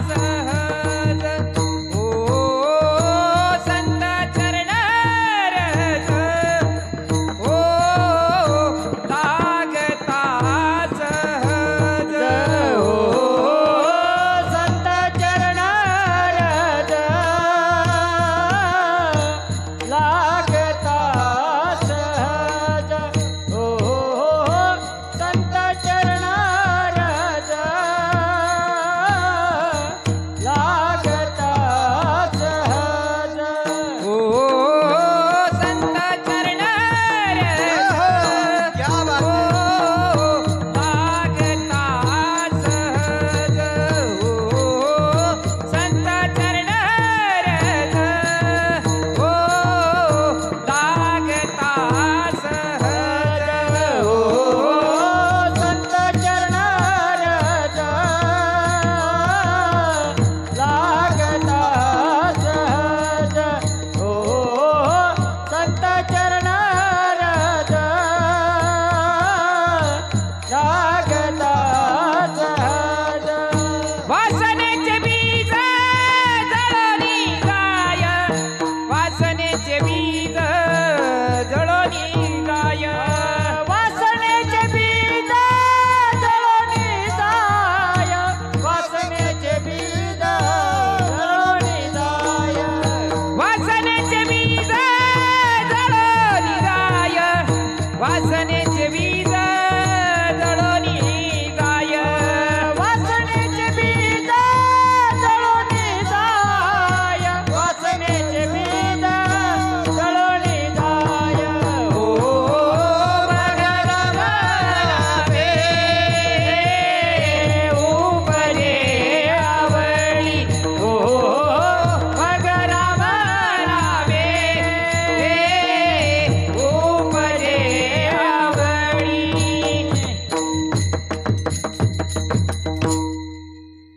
सहज. ओ संत चरण रज ओ लागता सहज. ओ संत चरण रज लागता सहज. ओ संत चरण रज लागता सहज. ओ संत चरण रज क्या बात है. लागता सहज. ओ संत चरण रज ओ लागता सहज. ओ संत चरण रज लागता सहज. ओ संत चरण रज लागता सहज. वासनेचे बीज जळोनी गाय, वासनेचे बीज जळोनी गाय, वासनेचे बीज जळोनी गाय, वासनेचे बीज जळोनी गाय, वासनेचे बीज जळोनी गाय, वासनेचे बीज जळोनी गाय, वासनेचे बीज जळोनी गाय, वासनेचे बीज जळोनी गाय. ओ भगवान वे उपजे आवळी. ओ भगवान वे उपजे आवळी.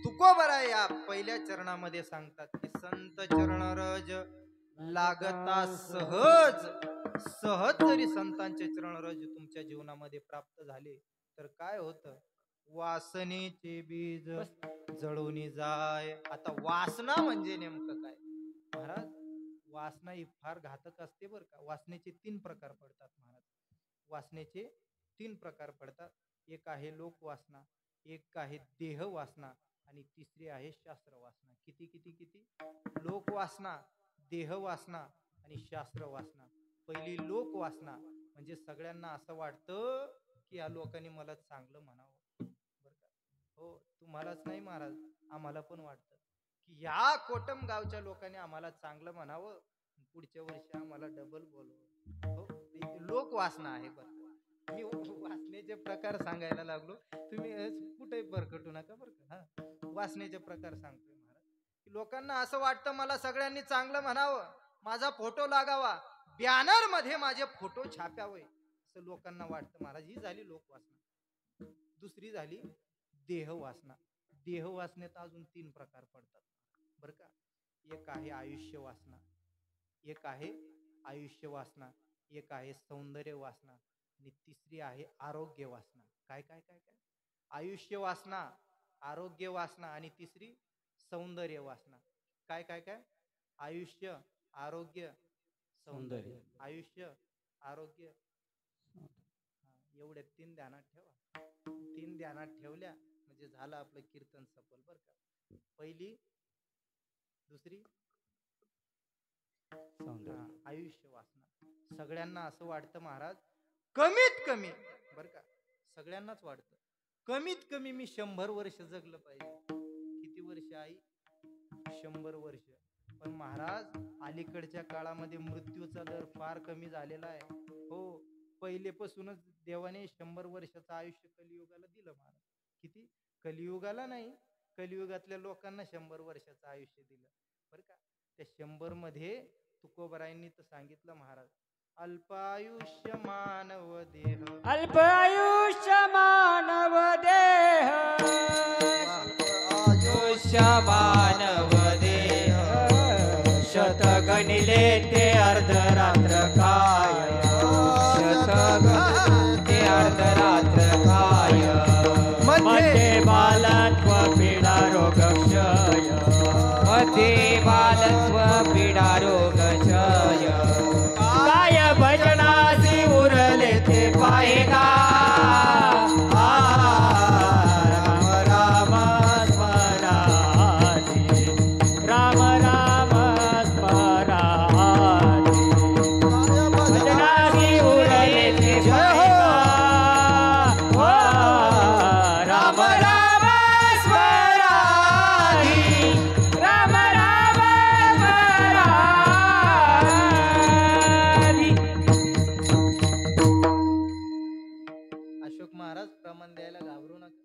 तुकोबरा या पहिल्या चरणामध्ये सांगतात की संत चरण रज लागता सहज सहज जरी संतांचे चरणरज तुमच्या जीवनामध्ये प्राप्त झाले तर काय होतं, वासनेचे बीज जळून जाय. आता वासना म्हणजे नेमकं काय महाराज? वासना ही फार घातक असते बरं का. वासनेचे 3 प्रकार पडतात महाराज. वासनेचे 3 प्रकार पडतात. एक आहे लोक वासना, एक आहे देह वासना आणि तिसरी आहे शास्त्र वासना. किती किती किती? लोक वासना, देह वासना आणि शास्त्र वासना. पहिली लोक वासना म्हणजे सगळ्यांना असं वाटतं की या लोकांनी मला चांगलं म्हणावं बरं का. हो, तुम्हालाच नाही महाराज, आम्हाला पण वाटतं की या कोटम गावच्या लोकांनी आम्हाला चांगलं म्हणावं, पुढच्या वर्षी आम्हाला डबल बोलवं. हो, ही लोक वासना आहे बरं. मी वासनेचे प्रकार सांगायला लागलो, तुम्ही कुठे भरकटू नका बरं का. हा, वासनेचे प्रकार सांगतोय महाराज. लोकांना असं वाटतं मला सगळ्यांनी चांगलं म्हणावं, माझा फोटो लागावा, बॅनर मध्ये माझे फोटो छापावे, असं लोकांना वाटतं महाराज. ही झाली लोक वासना. दुसरी झाली देह वासना. देह वासनेत अजून 3 प्रकार पडतात बरं का. एक आहे आयुष्य वासना, एक आहे आयुष्य वासना, एक आहे सौंदर्य वासना आणि तिसरी आहे आरोग्य वासना. काय काय काय काय? आयुष्य वासना, आरोग्य वासना आणि तिसरी सौंदर्य वासना. काय काय काय? आयुष्य, आरोग्य, सौंदर्य. आयुष्य, आरोग्य, एवढ्या 3 ध्यानात ठेवा. 3 ध्यानात ठेवल्या म्हणजे झालं आपलं कीर्तन सफल बरं का. पहिली, दुसरी, आयुष्य वासना. सगळ्यांना असं वाटतं महाराज, कमीत कमी बरं का, सगळ्यांनाच वाटतं कमीत कमी मी 100 वर्ष जगलं पाहिजे. किती वर्ष आई? 100 वर्ष. पण महाराज अलीकडच्या काळामध्ये मृत्यूचा दर फार कमी झालेला आहे. हो, पहिलेपासूनच देवाने 100 वर्षाचं आयुष्य कलियुगाला दिलं महाराज. किती? कलियुगाला नाही, कलियुगातल्या लोकांना 100 वर्षाचं आयुष्य दिलं बरं का. त्या 100 मध्ये तुकोबरायांनी तर सांगितलं महाराज, अल्पायुष्य मानव देह, अल्पायुष्य मानव देह, आयुष्य मानव देह, शत गणिले ते अर्धरात्र काय, शत गणिले ते अर्धरात्र काय, मध्ये बालत्व पीडा रोग क्षय, मध्ये बालत्व पीडा रोग क्षय, काय भजनासी उरले ते पाहेगा, राम राम स्मराती, राम राम स्मराती, भजनासी उरले ते पाहेगा, राम राम स्मराती, राम राम स्मराती. अशोक महाराज प्रमाण द्यायला घाबरू नका,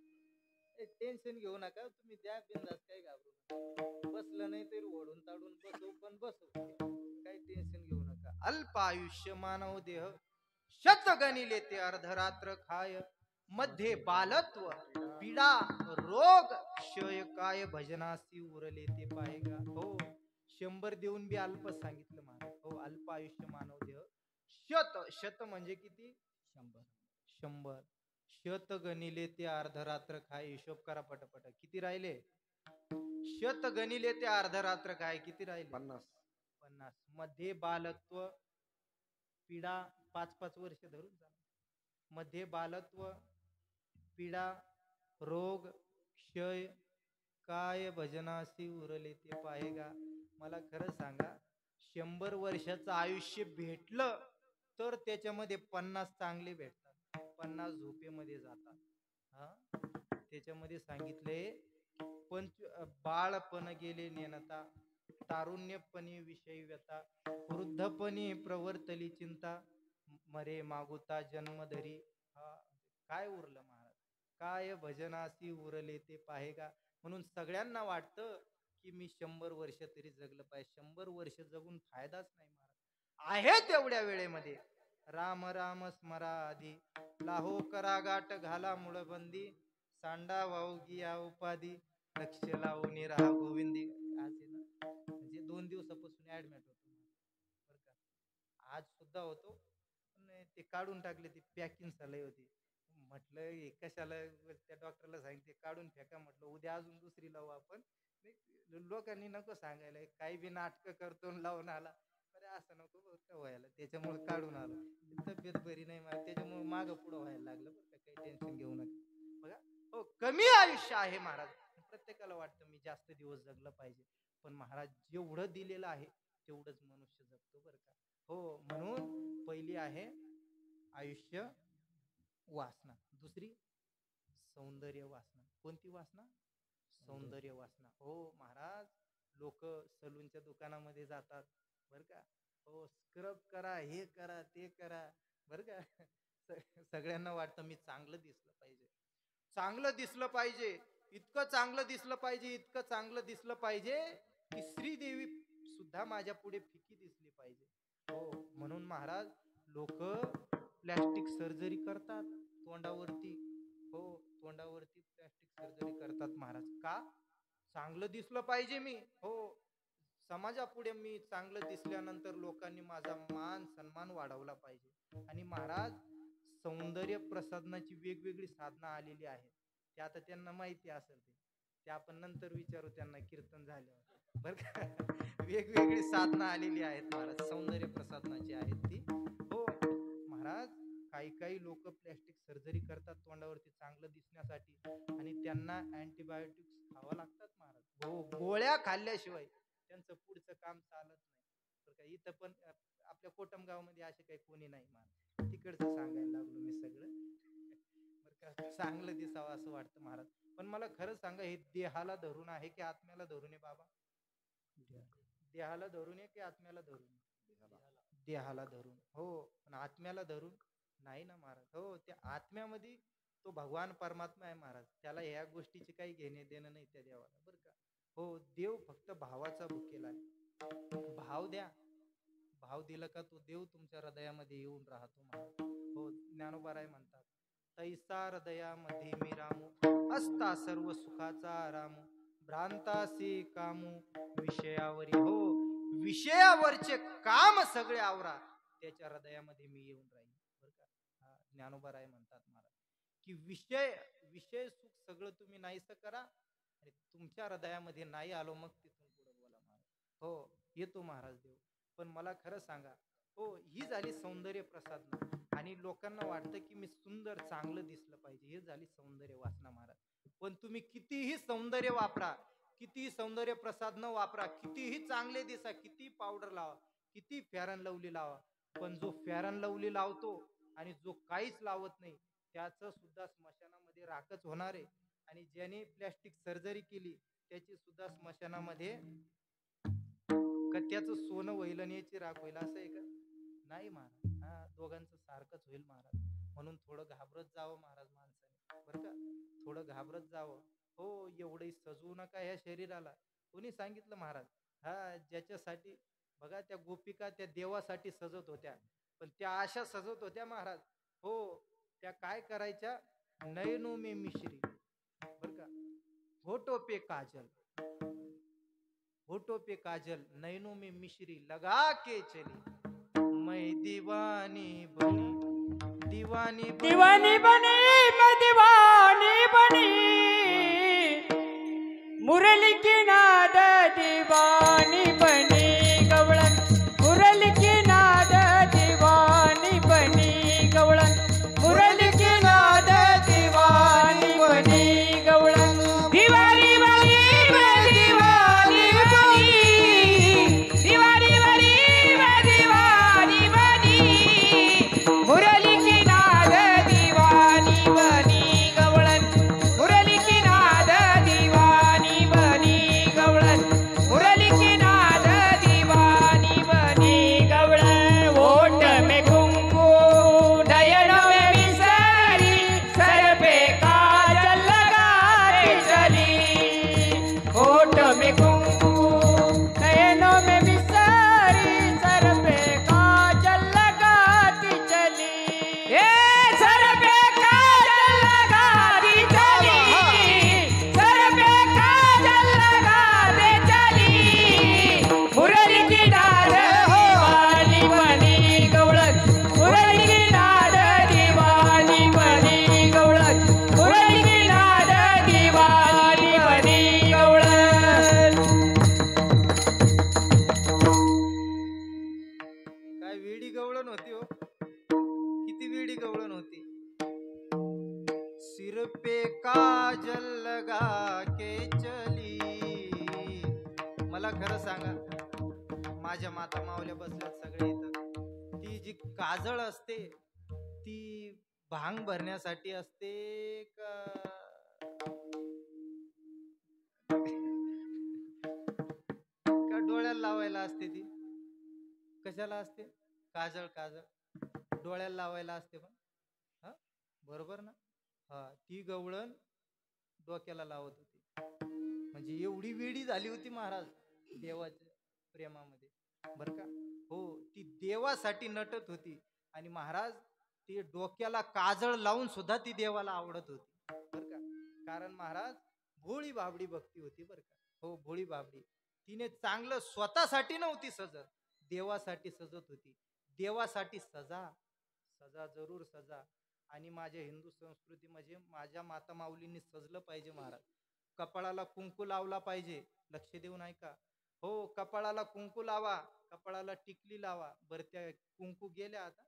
टेन्शन घेऊ नका, तुम्ही द्या बिंदास, काही घाबरू नका. बसलं नाही तरी ओढून ताडून बसू, पण बसू, काही टेन्शन घेऊ नका. अल्प आयुष्य मानव देह, शत गणिले ते अर्धरात्र खाय, मध्ये बालत्व पीडा रोग क्षय, काय भजनासी उरले ते पाहेगा. हो, 100 देऊन बी अल्प सांगितलं महाराज. हो, अल्प आयुष्य मानव देह, शत, शत म्हणजे किती? 100. शत गणिले ते अर्धरात्र खाय. हिशोब करा पटपट, किती राहिले? शत गणिले ते अर्धरात्र खाय, किती राहिले? 50. मध्ये बालत्व पीडा, 5-5 वर्ष धरून जा. मध्ये बालत्व पीडा रोग क्षय, काय भजनासी उरले ते पाहेगा. मला खरं सांगा, 100 वर्षाचं आयुष्य भेटलं तर त्याच्यामध्ये 50 चांगले भेटतात, 50 झोपेमध्ये जातात. हा, त्याच्यामध्ये सांगितले, बाळपण गेले नेनता, तारुण्यपणी विषयी व्यथा, वृद्धपणी प्रवर्तली चिंता, मरे मागुता जन्मधरी. हा, काय उरलं महाराज? काय भजनासी उरले ते पाहेगा. म्हणून सगळ्यांना वाटतं की मी 100 वर्ष तरी जगलं पाहिजे. 100 वर्ष जगून फायदाच नाही महाराज. आहे तेवढ्या वेळेमध्ये राम राम स्मराधी, लाहो करा गाठ घाला मुळबंदी, सांडा वाहू गिया उपाधी, लक्ष लावून राहा गोविंदी. म्हणजे 2 दिवसापासून ऍडमिट होतो. आज सुद्धा होतो, पण ते काढून टाकले, ती पॅकिंग झाली होती. म्हटलं हे कशाला, त्या डॉक्टरला सांगितले काढून फेका, म्हटलं उद्या अजून दुसरी लावू आपण. लोकांनी नको सांगायला, काही बी नाटकं करतो आणि लावून आला. अरे असं नको बरं का व्हायला, त्याच्यामुळे काढून आलो. तब्येत बरी नाही मला, त्याच्यामुळे मागं पुढं व्हायला लागलं बरं का, काही टेन्शन घेऊ नका. बघा हो, कमी आयुष्य आहे महाराज. प्रत्येकाला वाटतं मी जास्त दिवस जगलं पाहिजे, पण महाराज जेवढं दिलेलं आहे तेवढंच मनुष्य जगतो बरं का. हो, म्हणून पहिली आहे आयुष्य वासना, दुसरी सौंदर्य वासना. कोणती वासना? सौंदर्य वासना. हो महाराज, लोक सलूनच्या दुकानामध्ये जातात बर का. हो, स्क्रब करा, हे करा, ते करा बर का. सगळ्यांना वाटतं मी चांगलं दिसलं पाहिजे, चांगलं दिसलं पाहिजे, इतकं चांगलं दिसलं पाहिजे, इतकं चांगलं दिसलं पाहिजे की श्रीदेवी सुद्धा माझ्या पुढे फिकी दिसली पाहिजे. हो, म्हणून महाराज लोक प्लॅस्टिक सर्जरी करतात तोंडावरती. हो, तोंडावरती प्लॅस्टिक सर्जरी करतात महाराज. का? चांगलं दिसलं पाहिजे मी. हो, समाजापुढे मी चांगलं दिसल्यानंतर लोकांनी माझा मान सन्मान वाढवला पाहिजे. आणि महाराज सौंदर्य प्रसाधनाची वेगवेगळी साधनं आलेली आहेत, ते आता त्यांना माहिती असेल, ते आपण नंतर विचारू त्यांना कीर्तन झाल्यावर बर का. वेगवेगळी साधनं आलेली आहेत महाराज, सौंदर्य प्रसाधनाची आहेत ती. हो महाराज, काही लोक प्लॅस्टिक सर्जरी करतात तोंडावरती चांगलं दिसण्यासाठी, आणि त्यांना अँटीबायोटिक्स खावं लागतात महाराज. हो, गोळ्या खाल्ल्याशिवाय त्यांचं पुढचं काम चालत नाही. इथं पण आपल्या कोटमगाव मध्ये असे काही कोणी नाही महाराज, तिकडचं सांगायला लागलो मी सगळं बरं का. चांगलं दिसावं असं वाटतं महाराज, पण मला खरं सांगा, हे देहाला धरून आहे की आत्म्याला धरून आहे बाबा? देहाला धरून आहे की आत्म्याला धरून? देहाला धरून. हो, पण आत्म्याला धरून नाही ना महाराज. हो, त्या आत्म्यामध्ये तो भगवान परमात्मा आहे महाराज, त्याला ह्या गोष्टीचे काही घेणे देणं नाही त्या देवाला बरं का. हो, देव फक्त भावाचा भुकेला आहे. भाव द्या, भाव दिला का तो देव तुमच्या हृदयामध्ये येऊन राहतो महाराज. हो, ज्ञानोबाराय म्हणतात, तैसा हृदयामध्ये मी रामू, असता सर्व सुखाचा आरामू, भ्रांतासी कामू विषयावरी. हो, विषयावरचे काम सगळे आवरा, त्याच्या हृदयामध्ये मी येऊन राहील बरं का. ज्ञानोबाराय म्हणतात महाराज की विषय सुख सगळं तुम्ही नाहीसं करा, आणि तुमच्या हृदयामध्ये नाही आलो मग तिथून पुढे बोला महाराज. हो, येतो महाराज देव. पण मला खरं सांगा, हो, ही झाली सौंदर्य प्रसाधन, आणि लोकांना वाटतं की मी सुंदर चांगलं दिसलं पाहिजे, ही झाली सौंदर्य वासना महाराज. पण तुम्ही कितीही सौंदर्य वापरा, किती सौंदर्य प्रसाधनं वापरा, कितीही चांगले दिसा, किती पावडर लावा, किती फेअर अँड लवली लावा, पण जो फेअर अँड लवली लावतो आणि जो काहीच लावत नाही त्याचं सुद्धा स्मशानामध्ये राखच होणार आहे. आणि ज्याने प्लॅस्टिक सर्जरी केली त्याची सुद्धा स्मशानामध्ये त्याचं सोनं होईल आणि याची राख होईल, असं आहे का? नाही महाराज. हा, दोघांचं सारखंच होईल महाराज. म्हणून थोडं घाबरत जावं महाराज माणसाने बरं का, थोडं घाबरत जावं. हो, एवढंही सजवू नका ह्या शरीराला. कोणी सांगितलं महाराज? हा, ज्याच्यासाठी बघा त्या गोपिका त्या देवासाठी सजत होत्या, पण त्या अशा सजत होत्या महाराज. हो, त्या काय करायच्या, नयनों में मिश्री बर का, होठों पे काजल, होठों पे काजल, नयनों में मिश्री लगा के चली, मैं दीवानी बनी, दीवानी बनी, दीवानी बनी, मैं दीवानी बनी, मुरली की नाद दीवानी बनी गवळण, मुरली की नाद दीवानी बनी गवळण, मुरली की नाद दीवानी बनी गवळण, दीवानी बनी, मैं दीवानी बनी, दीवानी बनी, मैं दीवानी बनी, मुरली की नाद दीवानी बनी गवळण, मुरली की नाद दीवानी बनी गवळण, मुरली की के चली. मला खरं सांगा, माझ्या माता मावल्या बसल्यात सगळे इथं. ती जी काजळ असते ती भांग भरण्यासाठी असते का का डोळ्याला लावायला असते? ती कशाला असते? काजळ काजळ डोळ्याला लावायला असते. पण हा बरोबर ना. हा ती गवळण डोक्याला लावत होती. म्हणजे एवढी वेडी झाली होती महाराज देवाच्या प्रेमामध्ये, बर का. हो, ती देवासाठी नटत होती. आणि महाराज ती डोक्याला काजळ लावून सुद्धा ती देवाला आवडत होती, बर का. कारण महाराज भोळी बाबडी भक्ती होती, बर का. हो, भोळी बाबडी. तिने चांगलं स्वतःसाठी नव्हती सजत, देवासाठी सजत होती. देवासाठी सजा, सजा जरूर सजा. आणि माझ्या हिंदू संस्कृतीमध्ये माझ्या माता माऊलींनी सजलं पाहिजे महाराज. कपाळाला कुंकू लावला पाहिजे. लक्ष देऊन ऐका. हो, कपाळाला कुंकू लावा, कपाळाला टिकली लावा. बरं, त्या कुंकू गेल्या आता,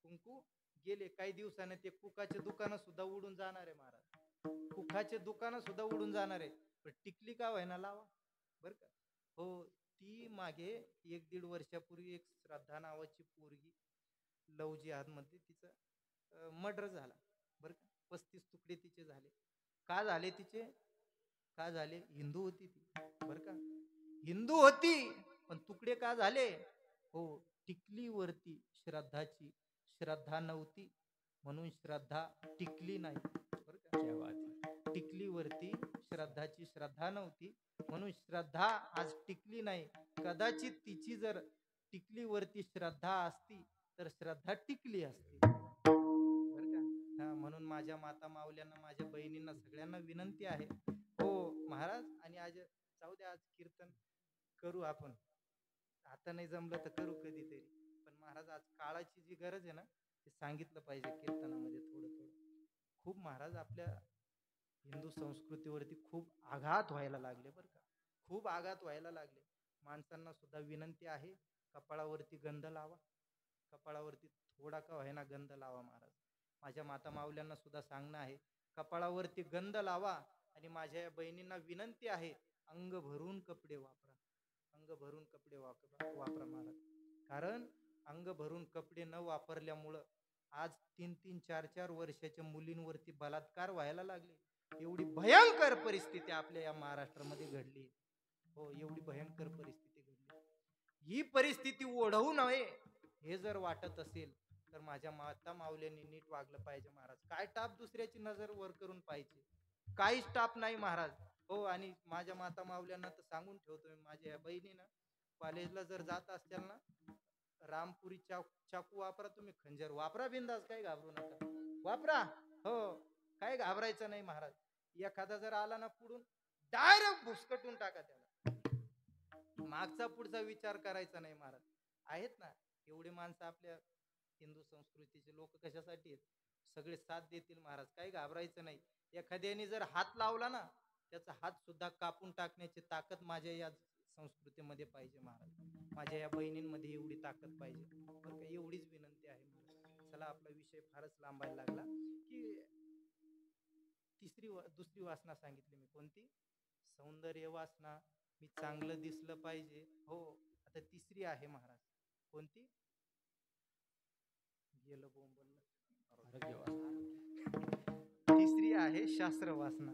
कुंकू गेले. काही दिवसाने ते कुकाचे दुकानं सुद्धा उडून जाणार आहे महाराज. कुकाचे दुकानं सुद्धा उडून जाणार आहे. पण टिकली का व्हायना लावा, बर का. हो, ती मागे 1-1.5 वर्षापूर्वी एक श्रद्धा नावाची पोरगी लव जिहादमध्ये तिचं मर्डर झाला, बर का. 35 तुकडे तिचे झाले. का झाले तिचे? का झाले? हिंदू होती ती, बर का. हिंदू होती, पण तुकडे का झाले? हो, टिकलीवरती श्रद्धाची श्रद्धा नव्हती, म्हणून श्रद्धा टिकली नाही, बर का. टिकलीवरती श्रद्धाची श्रद्धा नव्हती, म्हणून श्रद्धा आज टिकली नाही. कदाचित तिची जर टिकलीवरती श्रद्धा असती तर श्रद्धा टिकली असती, बर का. हा, म्हणून माझ्या माता माऊल्यांना, माझ्या बहिणींना, सगळ्यांना विनंती आहे. हो महाराज. आणि आज जाऊ द्या, आज कीर्तन करू आपण. आता नाही जमलं तर करू कधीतरी. पण महाराज आज काळाची जी गरज आहे ना, ते सांगितलं पाहिजे कीर्तनामध्ये थोडं थोडं. खूप महाराज आपल्या हिंदू संस्कृतीवरती खूप आघात व्हायला लागले, बरं का. खूप आघात व्हायला लागले. माणसांना सुद्धा विनंती आहे, कपाळावरती गंध लावा, कपाळावरती थोडा का व्हायना गंध लावा महाराज. माझ्या माता माऊल्यांना सुद्धा सांगणं आहे, कपाळावरती गंध लावा. आणि माझ्या या बहिणींना विनंती आहे, अंग भरून कपडे वापरा, अंग भरून कपडे वापरा महाराज. कारण अंग भरून कपडे न वापरल्यामुळं आज 3-3, 4-4 वर्षाच्या मुलींवरती बलात्कार व्हायला लागले. एवढी भयंकर परिस्थिती आपल्या या महाराष्ट्रामध्ये घडली. हो, एवढी भयंकर परिस्थिती घडली. ही परिस्थिती ओढवू नये हे जर वाटत असेल तर माझ्या माता माऊल्यांनी नीट वागलं पाहिजे महाराज. काय टाप दुसऱ्याची नजर वर करून पाहिजे? काहीच टाप नाही महाराज. हो, आणि माझ्या माता माऊल्यांना तर सांगून ठेवतोय, माझ्या या बहिणीनं कॉलेजला जर जात असतील ना, रामपुरी चाकू वापरा, तुम्ही खंजर वापरा, बिंदास, काही घाबरू नका, वापरा. हो, काही घाबरायचं नाही महाराज. एखादा जर आला ना पुढून, डायरेक्ट भुसकटून टाका त्याला. मागचा पुढचा विचार करायचा नाही महाराज. आहेत ना एवढे माणसं आपल्या हिंदू संस्कृतीचे लोक, कशासाठी आहेत? सगळे साथ देतील महाराज, काही घाबरायचं नाही. एखाद्याने जर हात लावला ना, त्याचा हात सुद्धा कापून टाकण्याची ताकद माझ्या या संस्कृतीमध्ये पाहिजे महाराज. माझ्या या बहिणींमध्ये एवढी ताकद पाहिजे, बरं का. एवढीच विनंती आहे महाराज. चला, आपला विषय फारच लांबायला लागला. की दुसरी वासना सांगितली मी, कोणती? सौंदर्य वासना. मी चांगलं दिसलं पाहिजे. हो, आता तिसरी आहे महाराज. कोणती? गेलं बोंबललं. तिसरी आहे शास्त्र वासना.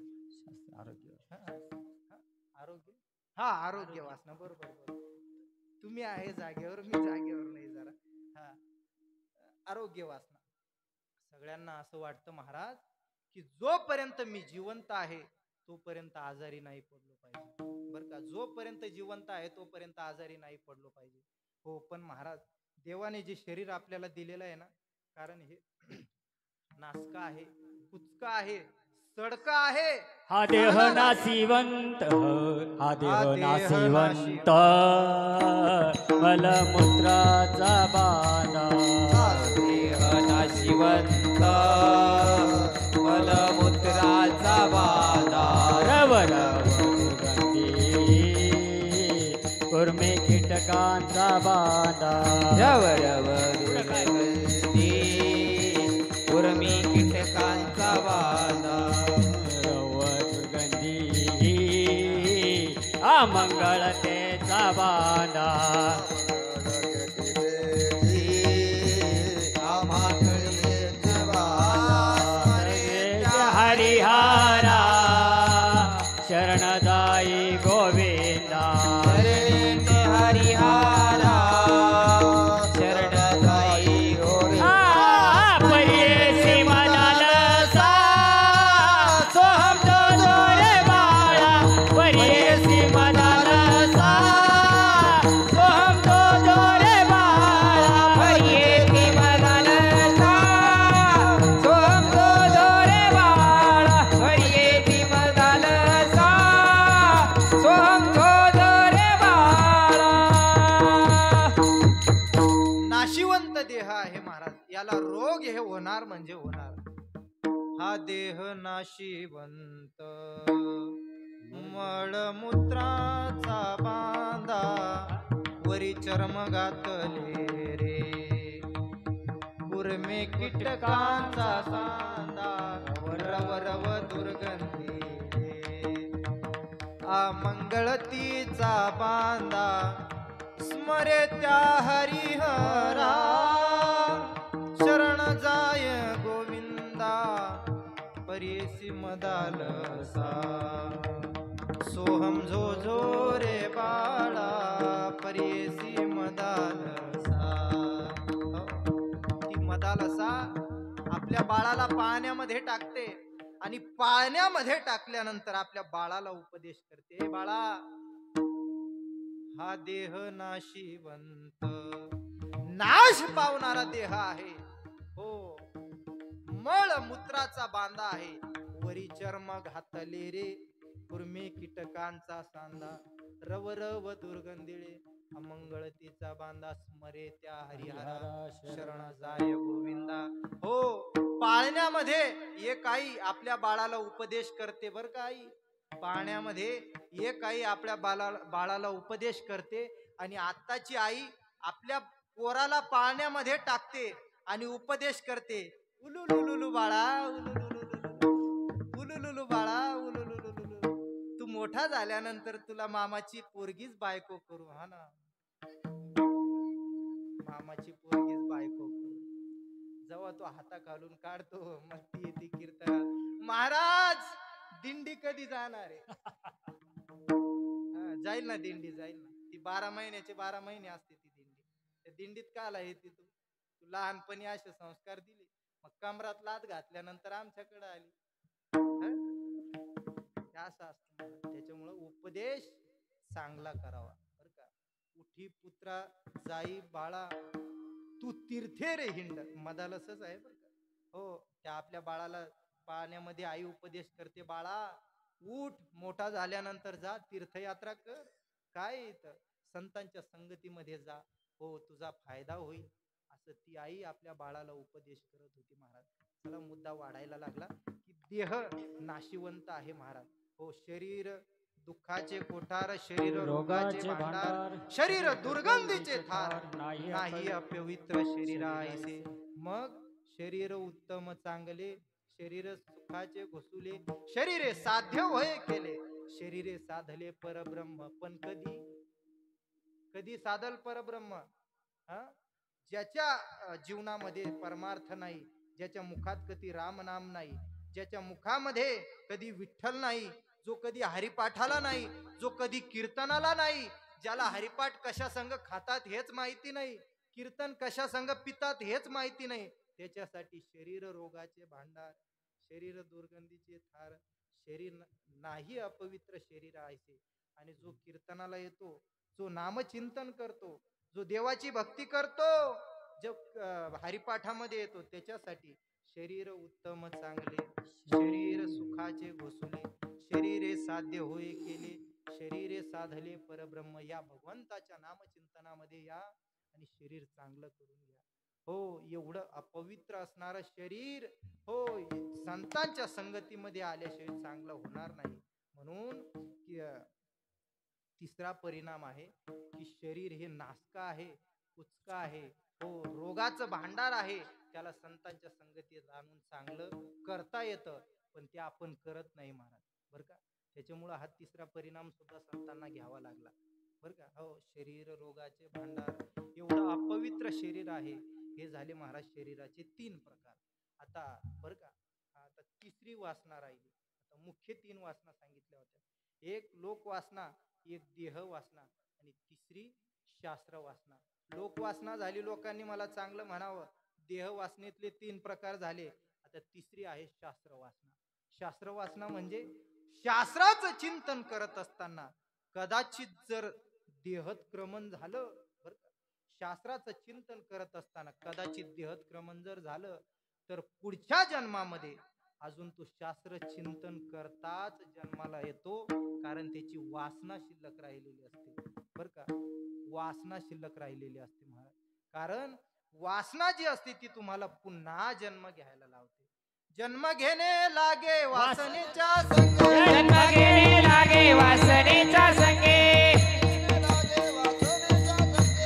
आरोग्य, आरोग्य वासना. बरोबर. तुम्ही आहे जागेवर, मी जागेवर नाही जरा. हा, आरोग्य वासना. सगळ्यांना असं वाटतं महाराज की जोपर्यंत मी जिवंत आहे तोपर्यंत आजारी नाही पडलो पाहिजे, बर का. जोपर्यंत जिवंत आहे तोपर्यंत आजारी नाही पडलो पाहिजे. हो, पण महाराज देवाने जे शरीर आपल्याला दिलेलं आहे ना, कारण हे नासका आहे, कुचका आहे, सडका आहे. हा देह नासिवंत, हा देह नासिवंत, मलमूत्राचा बाधा. देह नाशिवंत, मलमूत्राचा बाधा. रवर दुर्गंधी, कुर्मी कीटकांचा बाधा. रवर दुर्गंधी, कुर्मी कीटकांचा बाधा. रव दुर्गंधी, मंगळतेचा बांधा हरिहारा शरण जाई गोविंदा हरिहारा शरण जाई गोविंदा परियेसी मदालसा सोहम तो जोरे बाळा परियेसी मदालसा सोहम तो जोरे बाळा परियेसी मदालसा सोहम तो जोरे बाळा परियेसी मदालसा सोहम तो जोरे बाळा नाशिवंत देह आहे महाराज, याला रोग हे होणार म्हणजे होणार. हा देह नाशिवंत मळमूत्राचा बांधा वरी चर्म घातले रे गुरमे कीटकांचा सांदा रवरव दुर्गंधी रे मंगळतीचा बांधा स्मरे त्या हरिहरा शरण जाय गोविंदा परियेसी मदालसा सोहम झो झो रे बाळा परियेसी मदालसा. ती मदालसा आपल्या बाळाला पाण्यामध्ये टाकते आणि पाण्यामध्ये टाकल्यानंतर आपल्या बाळाला उपदेश करते, बाळा हा देह नाशिवंत नाश पावणारा देह आहे, हो मळ मूत्राचा बांधा आहे वरी चर्म घातले रे कुर्मे कीटकांचा सांदा रवरव दुर्गंधिळे अमंगळतीचा बांधा स्मरे त्या हरिहरा शरण जाय गोविंदा. हो पाळण्यामध्ये एक आई आपल्या बाळाला उपदेश करते बर का. आई पाळण्यामध्ये एक आई आपल्या बाळाला उपदेश करते आणि आत्ताची आई आपल्या पोराला पाळण्यामध्ये टाकते आणि उपदेश करते. उलुलुलुलु बाळा उलुलुलु बाळा उलुलुलुलु, तू मोठा झाल्यानंतर तुला मामाची पोरगीच बायको करू. हा ना, मामाची पोरगीच बायको करू. जेव्हा तो हाता घालून काढतो मग ती येते कीर्तनात, महाराज दिंडी कधी जाणार आहे? जाईल ना दिंडी, जाईल ना. ती 12 महिन्याचे 12 महिने असते ती दिंडी. त्या दिंडीत काला येते तू? तू लहानपणी असे संस्कार दिले, मग कमरात लात घातल्यानंतर आमच्याकडे आली. असं असतं. त्याच्यामुळं उपदेश चांगला करावा बर का. उठी पुत्रा जाई बाळा तू तीर्थे रे हिंड, मदालसच आहे बर का. हो त्या आपल्या बाळाला पाण्यामध्ये आई उपदेश करते, बाळा उठ, मोठा झाल्यानंतर जा तीर्थयात्रा कर. काय इथं संतांच्या संगतीमध्ये जा, हो तुझा फायदा होईल, असं ती आई आपल्या बाळाला उपदेश करत होती महाराज. चला मुद्दा वाढायला लागला की देह नाशिवंत आहे महाराज. हो शरीर दुःखाचे कोठार, शरीर रोगाचे भांडार, शरीर दुर्गंधीचे थार, नाही अपवित्र शरीरा ऐसे. मग शरीर उत्तम चांगले, शरीर सुखाचे घोसुले, शरीरे साध्य होय केले, शरीरे साधले परब्रह्म. पण कधी कधी साधल परब्रह्म? ज्याच्या जीवनामध्ये परमार्थ नाही, ज्याच्या मुखात कधी राम नाम नाही, ज्याच्या मुखामध्ये कधी विठ्ठल नाही, जो कधी हरिपाठाला नाही, जो कधी कीर्तनाला नाही, ज्याला हरिपाठ कशा संग खातात हेच माहिती नाही, कीर्तन कशा संग पितात हेच माहिती नाही, त्याच्यासाठी शरीर रोगाचे भांडार, शरीर दुर्गंधीचे थार, शरीर नाही अपवित्र शरीर आहे. आणि जो कीर्तनाला येतो, जो नामचिंतन करतो, जो देवाची भक्ती करतो, जो हरिपाठामध्ये येतो, त्याच्यासाठी शरीर उत्तम चांगले, शरीर सुखाचे घोसुले, शरीरे साध्य होय केले, शरीरे साधले परब्रह्म. या भगवंताच्या नामचिंतनामध्ये या आणि शरीर चांगलं करून घ्या. हो एवढं अपवित्र असणारं शरीर हो संतांच्या संगतीमध्ये आल्याशिवाय चांगलं होणार नाही. म्हणून तिसरा परिणाम आहे की शरीर हे नासका आहे, कुचका आहे, हो रोगाचं भांडार आहे. त्याला संतांच्या संगतीत आणून चांगलं करता येतं, पण ते आपण करत नाही महाराज बर का. त्याच्यामुळं हा तिसरा परिणाम सुद्धा संतांना घ्यावा लागला बरं का. हो, शरीर रोगाचे भांडार, एवढं अपवित्र शरीर आहे. हे झाले महाराज शरीराचे 3 प्रकार. आता बरं का, आता तिसरी वासना राहिली. आता मुख्य 3 वासना सांगितल्या होत्या. एक लोक वासना, एक देह वासना आणि तिसरी शास्त्र वासना. लोक वासना झाली, लोकांनी मला चांगलं म्हणावं. देह वासनेतले 3 प्रकार झाले. आता तिसरी आहे शास्त्र वासना. शास्त्र वासना म्हणजे शास्त्राचं चिंतन करत असताना कदाचित जर देहत्क्रमण झालं बरं का, शास्त्राचं चिंतन करत असताना कदाचित देहत्क्रमण जर झालं तर पुढच्या जन्मामध्ये अजून तो शास्त्र चिंतन करताच जन्माला येतो, कारण त्याची वासना शिल्लक राहिलेली असते बरं का. वासना शिल्लक राहिलेली असते महाराज. कारण वासना जी असते ती तुम्हाला पुन्हा जन्म घ्यायला लावते. जन्म घेणे लागे वासनेच्या संगे, जन्म घेणे लागे वासनेचा संगे,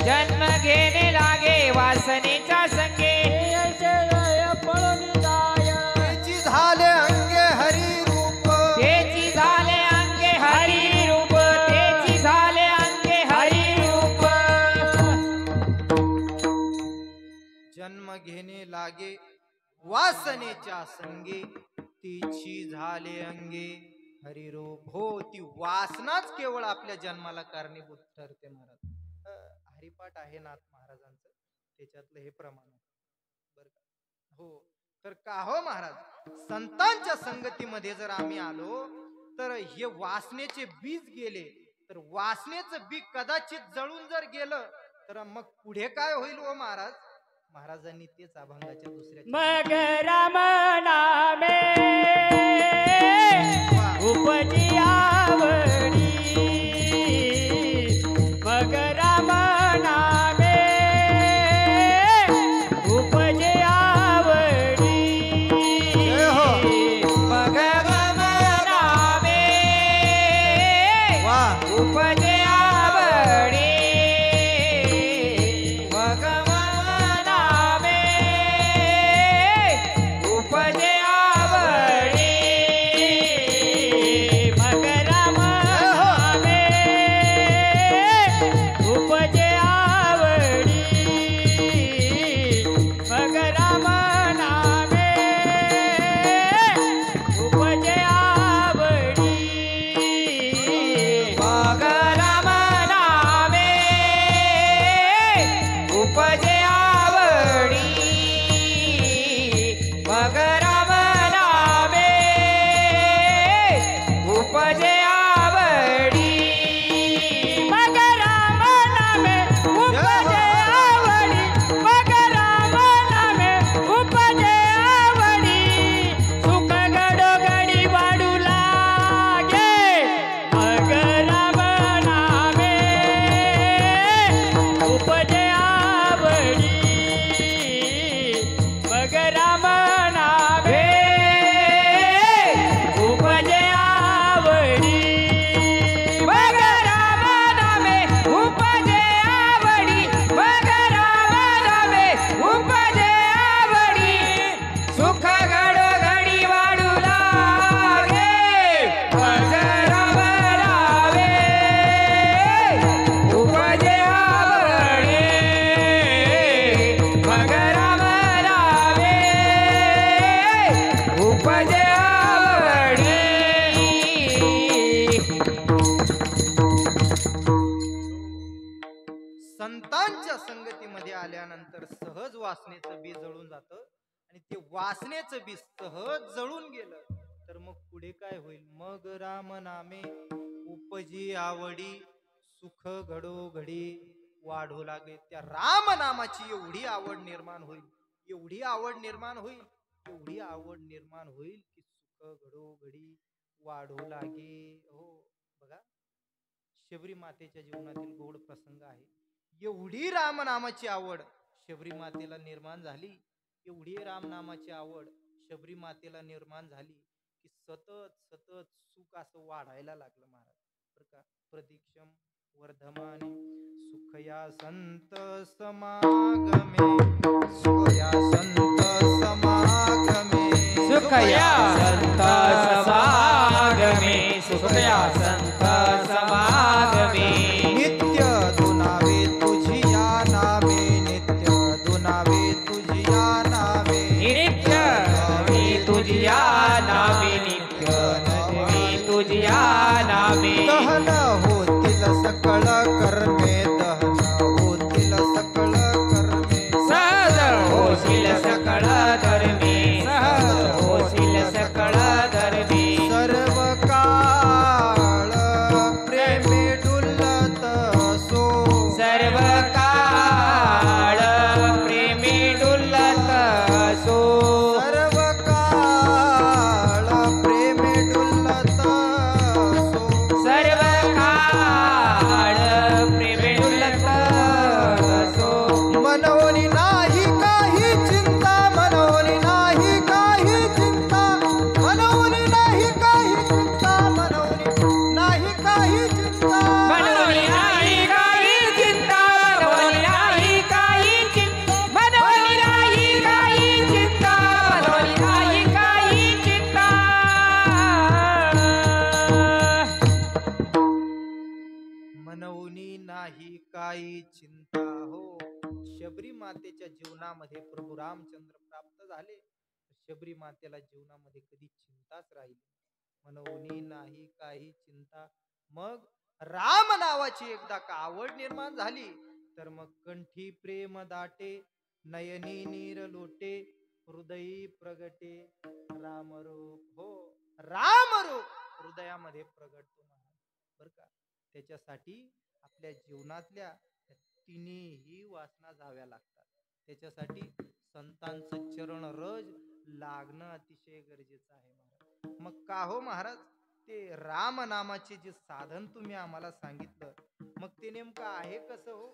जन्म घेणे लागे वासनेचा संगे. त्याची झाले अंगे हरी रूप, त्याची झाले अंगे हरी रूप, त्याची झाले अंगे हरी रूप. जन्म घेणे लागे वासनेच्या संगे, तिची झाले अंगे हरिरूप. हो, ती वासनाच केवळ आपल्या जन्माला कारणीभूत ठरते महाराज. हरिपाठ आहे नाथ महाराजांचं, त्याच्यातलं हे प्रमाण बरं का. हो, तर का हो महाराज, संतांच्या संगतीमध्ये जर आम्ही आलो तर हे वासनेचे बीज गेले, तर वासनेचं बी कदाचित जळून जर गेलं तर मग पुढे काय होईल हो महाराज. महाराजांनी तेच अभंगाच्या दुसऱ्या मग राम नामे उपजी आवडी, मग राम नामे उपजी आवडी, मग राम नामे उपजे आवडी, मग नामे उपजे आवडी, मग राम नामे उपजी आवडी, मग राम नामे उपजी आवडी, मग राम नामे उपजे आवडी, मग राम नामे उपजे आवडी, मग राम नामे उपजे आवडी, मग राम नामे उपजे आवडी, सुख गडोगडी वाढू लागे, मग राम नामे उपजे आवडी, मग राम नामे उपजे आवडी, मग राम नामे उपजे आवडी, मग राम नामे उपजे आवडी, सुख घडोघडी वाढू लागे, मग राम नामे उपजे आवडी, मग राम नामे उपजे आवडी. संतांच्या संगतीमध्ये आल्यानंतर सहज वासनेचं बी जळून जातं, आणि ते वासनेचं बी सहज जळून गेलं तर मग पुढे काय होईल. मग राम नामे उपजी आवडी, सुख घडोघडी वाढू लागे. त्या राम नामाची एवढी आवड निर्माण होईल, एवढी आवड निर्माण होईल, एवढी आवड निर्माण होईल की सुख घडोघडी वाढू लागे. हो बघा, शबरी मातेच्या जीवनातील गोड प्रसंग आहे. एवढी रामनामाची आवड शबरी मातेला निर्माण झाली, एवढी रामनामाची आवड शबरी मातेला निर्माण झाली की सतत सतत सुख असं वाढायला लागलं महाराज बरं का. प्रदीक्षम वर्धमाने सुखया संत समागमे, सुखया संत समागमे, सुखया संत समागमे, सुखया संत समागमे नित्य दुनावे तुझिया नामे नित्य दुनावे तुझिया नामे नित्य नवी तुझिया नामे नित्य नवी तुझिया नामे दहन होतील सकळ कर्मे दहन होतील सकळ कर्मे सहज होशील सकळ धर्मे सहज होशील सकळ धर्मे सर्व काळ प्रेमे डुलत असो सर्व काळ प्रेमे डुलत असो सर्व काळ प्रेमे डुलत असो सर्व काळ प्रेमे डुलत असो मनोनी नाही काही चिंता मनोनी नाही काही चिंता मनोनी नाही काही चिंता मनोनी नाही काही चिंता मनोनी नाही काही चिंता मनोनी नाही काही चिंता मनोनी नाही काही चिंता मनोनी नाही काही चिंता मनोनी नाही काही चिंता हो शबरी मातेच्या जीवनामध्ये प्रभू रामचंद्र प्राप्त झाले शबरी मातेला जीवनामध्ये कधी चिंताच राहिली मनोनी नाही काही चिंता मग राम नावाची एकदा का आवड निर्माण झाली तर मग कंठी प्रेम दाटे नयनी नीर लोटे हृदयी प्रगटे रामरूप हो रामरूप हृदयामध्ये प्रगटतो महाराज बर का त्याच्यासाठी आपल्या जीवनातल्या तिन्ही वासना जाव्या लागतात त्याच्यासाठी संतांचं चरण रज लागणं अतिशय गरजेचं आहे महाराज मग का हो महाराज ते राम नामाचे जे साधन तुम्ही आम्हाला सांगितलं मग ते नेमकं आहे कसं हो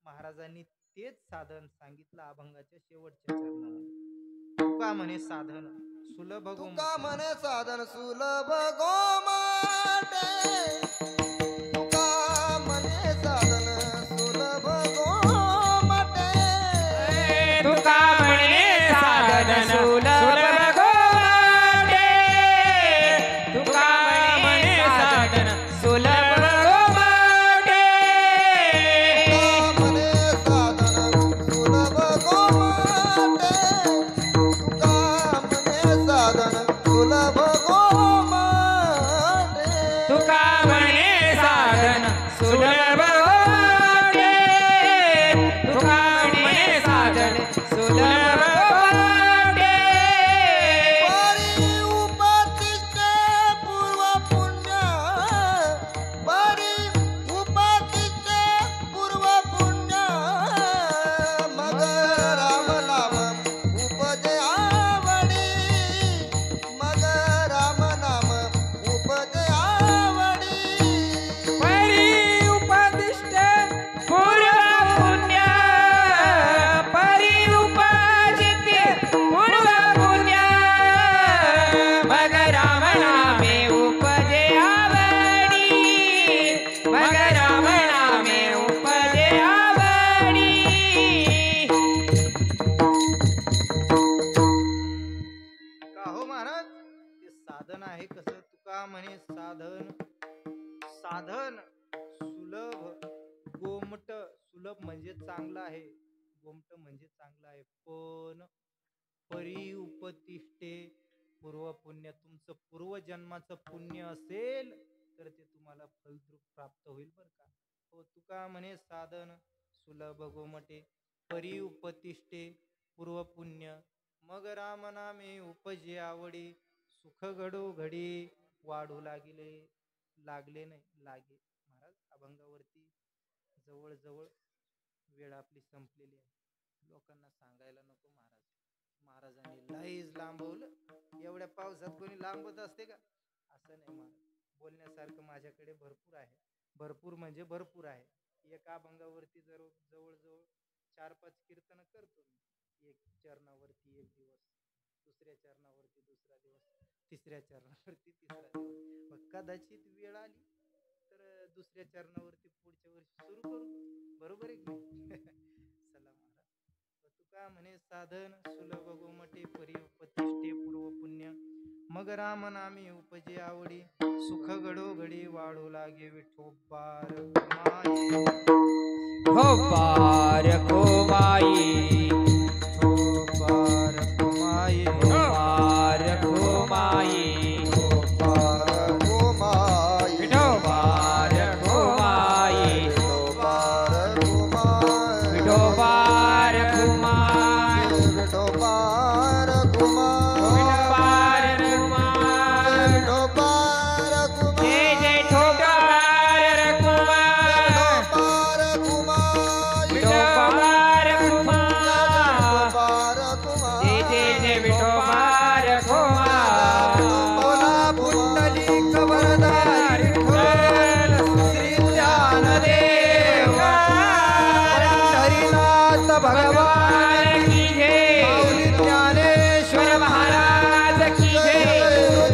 महाराजांनी तेच साधन सांगितलं अभंगाच्या शेवटच्या चरणामध्ये तुका म्हणे साधन सुलभ तुका म्हणे साधन सुलभ गोमाटे तुका म्हणे साधन सुलभ गोमाटे तुका म्हणे साधन सुलभ गोमाटे तुका म्हणे साधन सुलभ गोमाटे तुका म्हणे साधन सुलभ गोमाटे तुका म्हणे साधन सुलभ गोमाटे तुका म्हणे साधन सुलभ गोमाटे तुका म्हणे साधन सुलभ गोमाटे परी उपतिष्ठे पूर्व पुण्य परी उपतिष्ठे पूर्व पुण्य मग राम नाम उपजे आवडी मग राम नाम उपजे आवडी परी उपदिष्ट पूर्व पुण्य परी उपजिते पूर्व पुण्य मग राम नामे उपजे आवडी मग राम नामे उपजे आवडी का हो महाराज ते साधन आहे कसं तुका म्हणे साधन साधन सुलभ गोमट सुलभ म्हणजे चांगलं आहे गोमट म्हणजे चांगलं आहे पण परी उपतिष्ठे पूर्व पुण्य तुमचं पूर्वजन्माचं पुण्य असेल तर ते तुम्हाला फलद्रूप प्राप्त होईल बर का हो तुका म्हणे साधन सुलभ गोमटे परी उपतिष्ठे पूर्व पुण्य मग राम नामे उपजे आवडी सुख घडो घडी वाढू लागले नाही लागे महाराज अभंगावरती जवळ वेळ आपली संपलेली आहे लोकांना सांगायला नको महाराजांनी लईच लांबवलं एवढ्या पावसात कोणी लांबत असते का असं नाही महाराज बोलण्यासारखं माझ्याकडे भरपूर म्हणजे भरपूर आहे एका अभंगावरती जवळ 4-5 कीर्तन करतो मी एक चरणावरती एक दिवस दुसऱ्या चरणावरती दुसरा दिवस तिसऱ्या चरणावरती तिसरा दिवस मग कदाचित वेळ आली तर दुसऱ्या चरणावरती पुढच्या वर्षी सुरू करू बरोबर आहे की चला महाराज तुका म्हणे साधन सुलभ गोमटे परी उपतिष्ठे पूर्व पुण्य मग राम नामे उपजे आवडी सुख घडोघडी वाढू लागे विठोबार माये हो पार को माई विठोबार माये हो पार को माई पार घुमाई विठो पार को माई पार घुमाई विठो पार को माई विठो पार घुमाई विठो पार को माई विठो पार जय घुमाई जय ठोकर कुमार पार घुमाई विठो पार कुमार पार घुमाई जय जय जय विठो पार कुमार बोला पुंडलिक वरदारी विठ्ठल श्री ज्ञानदेव हरिनाथ भगवान की जय माऊली ज्ञानेश्वर महाराज की जय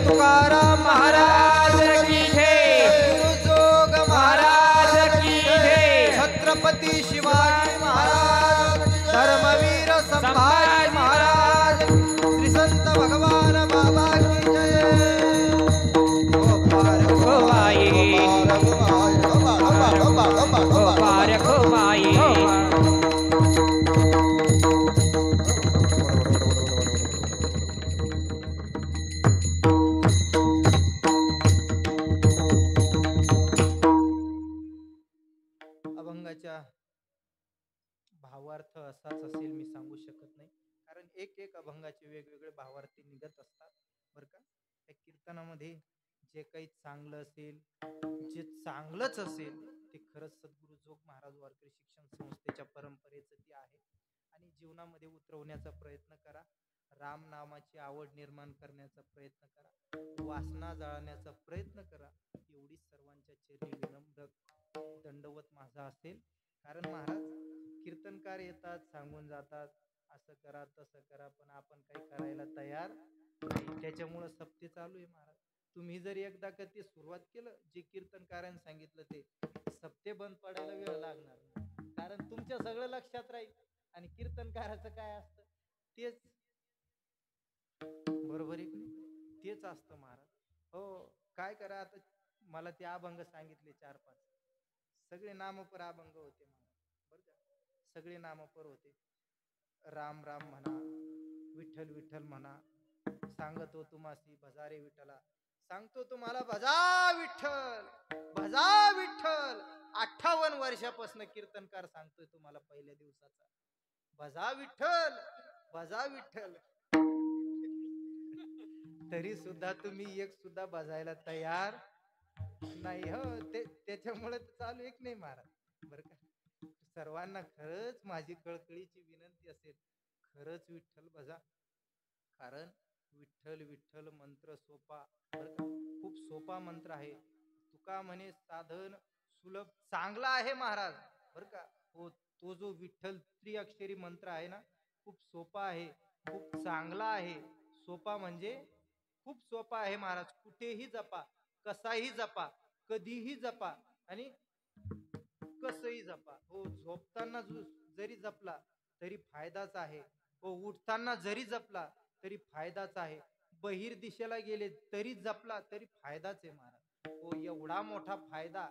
तुकाराम महाराज की जय जोग महाराज महाराज की जय छत्रपती शिवाजी महाराज धर्मवीर संभाजी महाराज श्री संत भगवान बाबा की जय ओ पार हो माई हो पार को माई अभंगाच्या भावार्थ असाच असेल मी सांगू शकत नाही कारण एक एक अभंगाचे वेगवेगळे भावार्थी निघत असतात बरं का. त्या कीर्तनामध्ये जे काही चांगलं असेल जे चांगलंच असेल ते खरंच सद्गुरू जोग महाराज वारकरी शिक्षण संस्थेच्या परंपरेचं ते आहे आणि जीवनामध्ये उतरवण्याचा प्रयत्न करा. राम नामाची आवड निर्माण करण्याचा प्रयत्न करा. वासना जाळण्याचा प्रयत्न करा. एवढी सर्वांच्या चरणी विनम्र दंडवत माझा असेल. कारण महाराज कीर्तनकार येतात सांगून जातात असं करा तसं करा पण आपण काही करायला तयार नाही. त्याच्यामुळं सप्ते चालू आहे महाराज. तुम्ही जर एकदा का ते सुरुवात केलं जे कीर्तनकारांनी सांगितलं ते सप्ते बंद पडायला वेळ लागणार नाही. कारण तुमच्या सगळं लक्षात राहील आणि कीर्तनकाराचं काय असतं तेच बरोबर आहे की नाही? तेच असतं महाराज. हो काय करा आता मला ते अभंग सांगितले 4-5 सगळे नामपर अभंग होते महाराज बरं का. सगळे नामपर होते. राम राम म्हणा विठ्ठल विठ्ठल म्हणा सांगतो तुम्हासी भजारे विठ्ठला सांगतो तुम्हाला भजा विठ्ठल 58 वर्षापासून कीर्तनकार सांगतोय तुम्हाला पहिल्या दिवसाचा भजा विठ्ठल तरी सुद्धा तुम्ही एक सुद्धा बजायला तयार नाही. हो त्याच्यामुळे चालू एक नाही महाराज बरं का. सर्वांना खरंच माझी कळकळीची विनंती असेल खरंच विठ्ठल भजा. कारण विठ्ठल विठ्ठल मंत्र सोपा बरं का. खूप सोपा मंत्र आहे. तुका म्हणे साधन सुलभ चांगला आहे महाराज बरं का. हो तो जो विठ्ठल त्रिअक्षरी मंत्र आहे ना खूप सोपा आहे खूप चांगला आहे. सोपा म्हणजे खूप सोपा आहे महाराज. कुठेही जपा कसाही जपा कधीही जपा आणि कसंही जपा. हो झोपताना जरी जपला तरी फायदाच आहे. हो उठताना जरी जपला तरी फायदाच आहे. बहिर दिशेला गेले तरी जपला तरी फायदाच आहे महाराज. हो एवढा मोठा फायदा.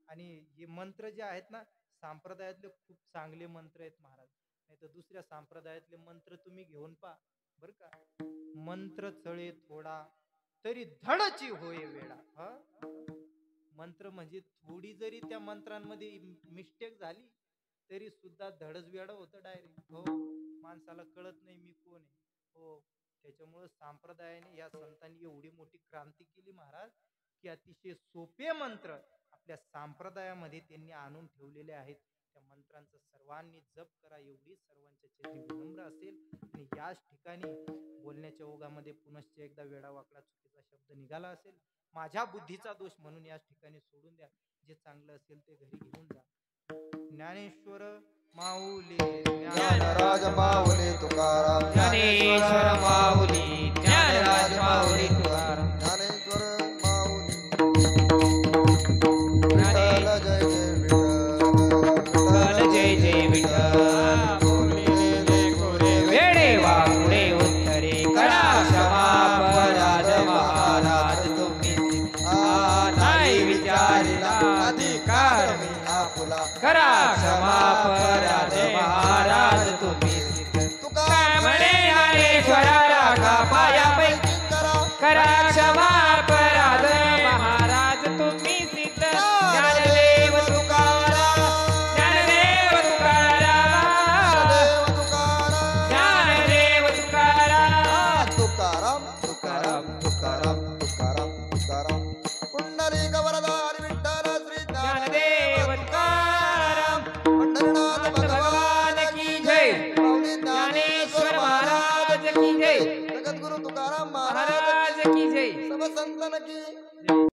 आणि हे मंत्र जे आहेत ना संप्रदायातले खूप चांगले मंत्र आहेत महाराज. नाही तर दुसऱ्या संप्रदायातले मंत्र तुम्ही घेऊन पा बर का. मंत्र चळे थोडा तरी धडची होय वेळा. मंत्र म्हणजे थोडी जरी त्या मंत्रांमध्ये मिस्टेक झाली तरी सुद्धा धडच वेडा होतं डायरेक्ट. हो माणसाला कळत नाही मी कोण आहे. हो त्याच्यामुळे संप्रदायाने या संतांनी एवढी मोठी क्रांती केली महाराज की अतिशय सोपे मंत्र आपल्या संप्रदायामध्ये त्यांनी आणून ठेवलेले आहेत. त्या मंत्रांचा सर्वांनी जप करा एवढी सर्वांच्या चरणी विनम्र असेल. आणि याच ठिकाणी बोलण्याच्या ओघामध्ये पुनश्च एकदा वेडा वाकडा चुकीचा शब्द निघाला असेल माझ्या बुद्धीचा दोष म्हणून याच ठिकाणी सोडून द्या. जे चांगलं असेल ते घरी घेऊन जा. ज्ञानेश्वर माऊली ज्ञानराज माऊली तुकाराम ज्ञानेश्वर माऊली ज्ञानराज माऊली तुकाराम ज्ञानेश्वर माऊली विठ्ठल जय जय विठ्ठल वेडे वाकुडे उत्तरे कडा क्षमा पराजमा अधिकार मी आपुला करा क्षमा अपराध महाराज तुम्ही तुका काय म्हणे ज्ञानेश्वराला का पायापैकी करा क्षमा अपराध महाराज तुम्ही सिद्ध ज्ञानदेव तुकाराम ज्ञानदेव तुकाराम ज्ञानदेव तुकाराम तुकाराम तुकाराम तुकाराम तुकाराम तुकाराम पुंडलिक वरदारी विठ्ठल श्री ज्ञानदेव तुकाराम पंढरीनाथ भगवान की जय माऊली ज्ञानेश्वर महाराज की जय जगद्गुरु तुकाराम महाराज की जय सब संतन की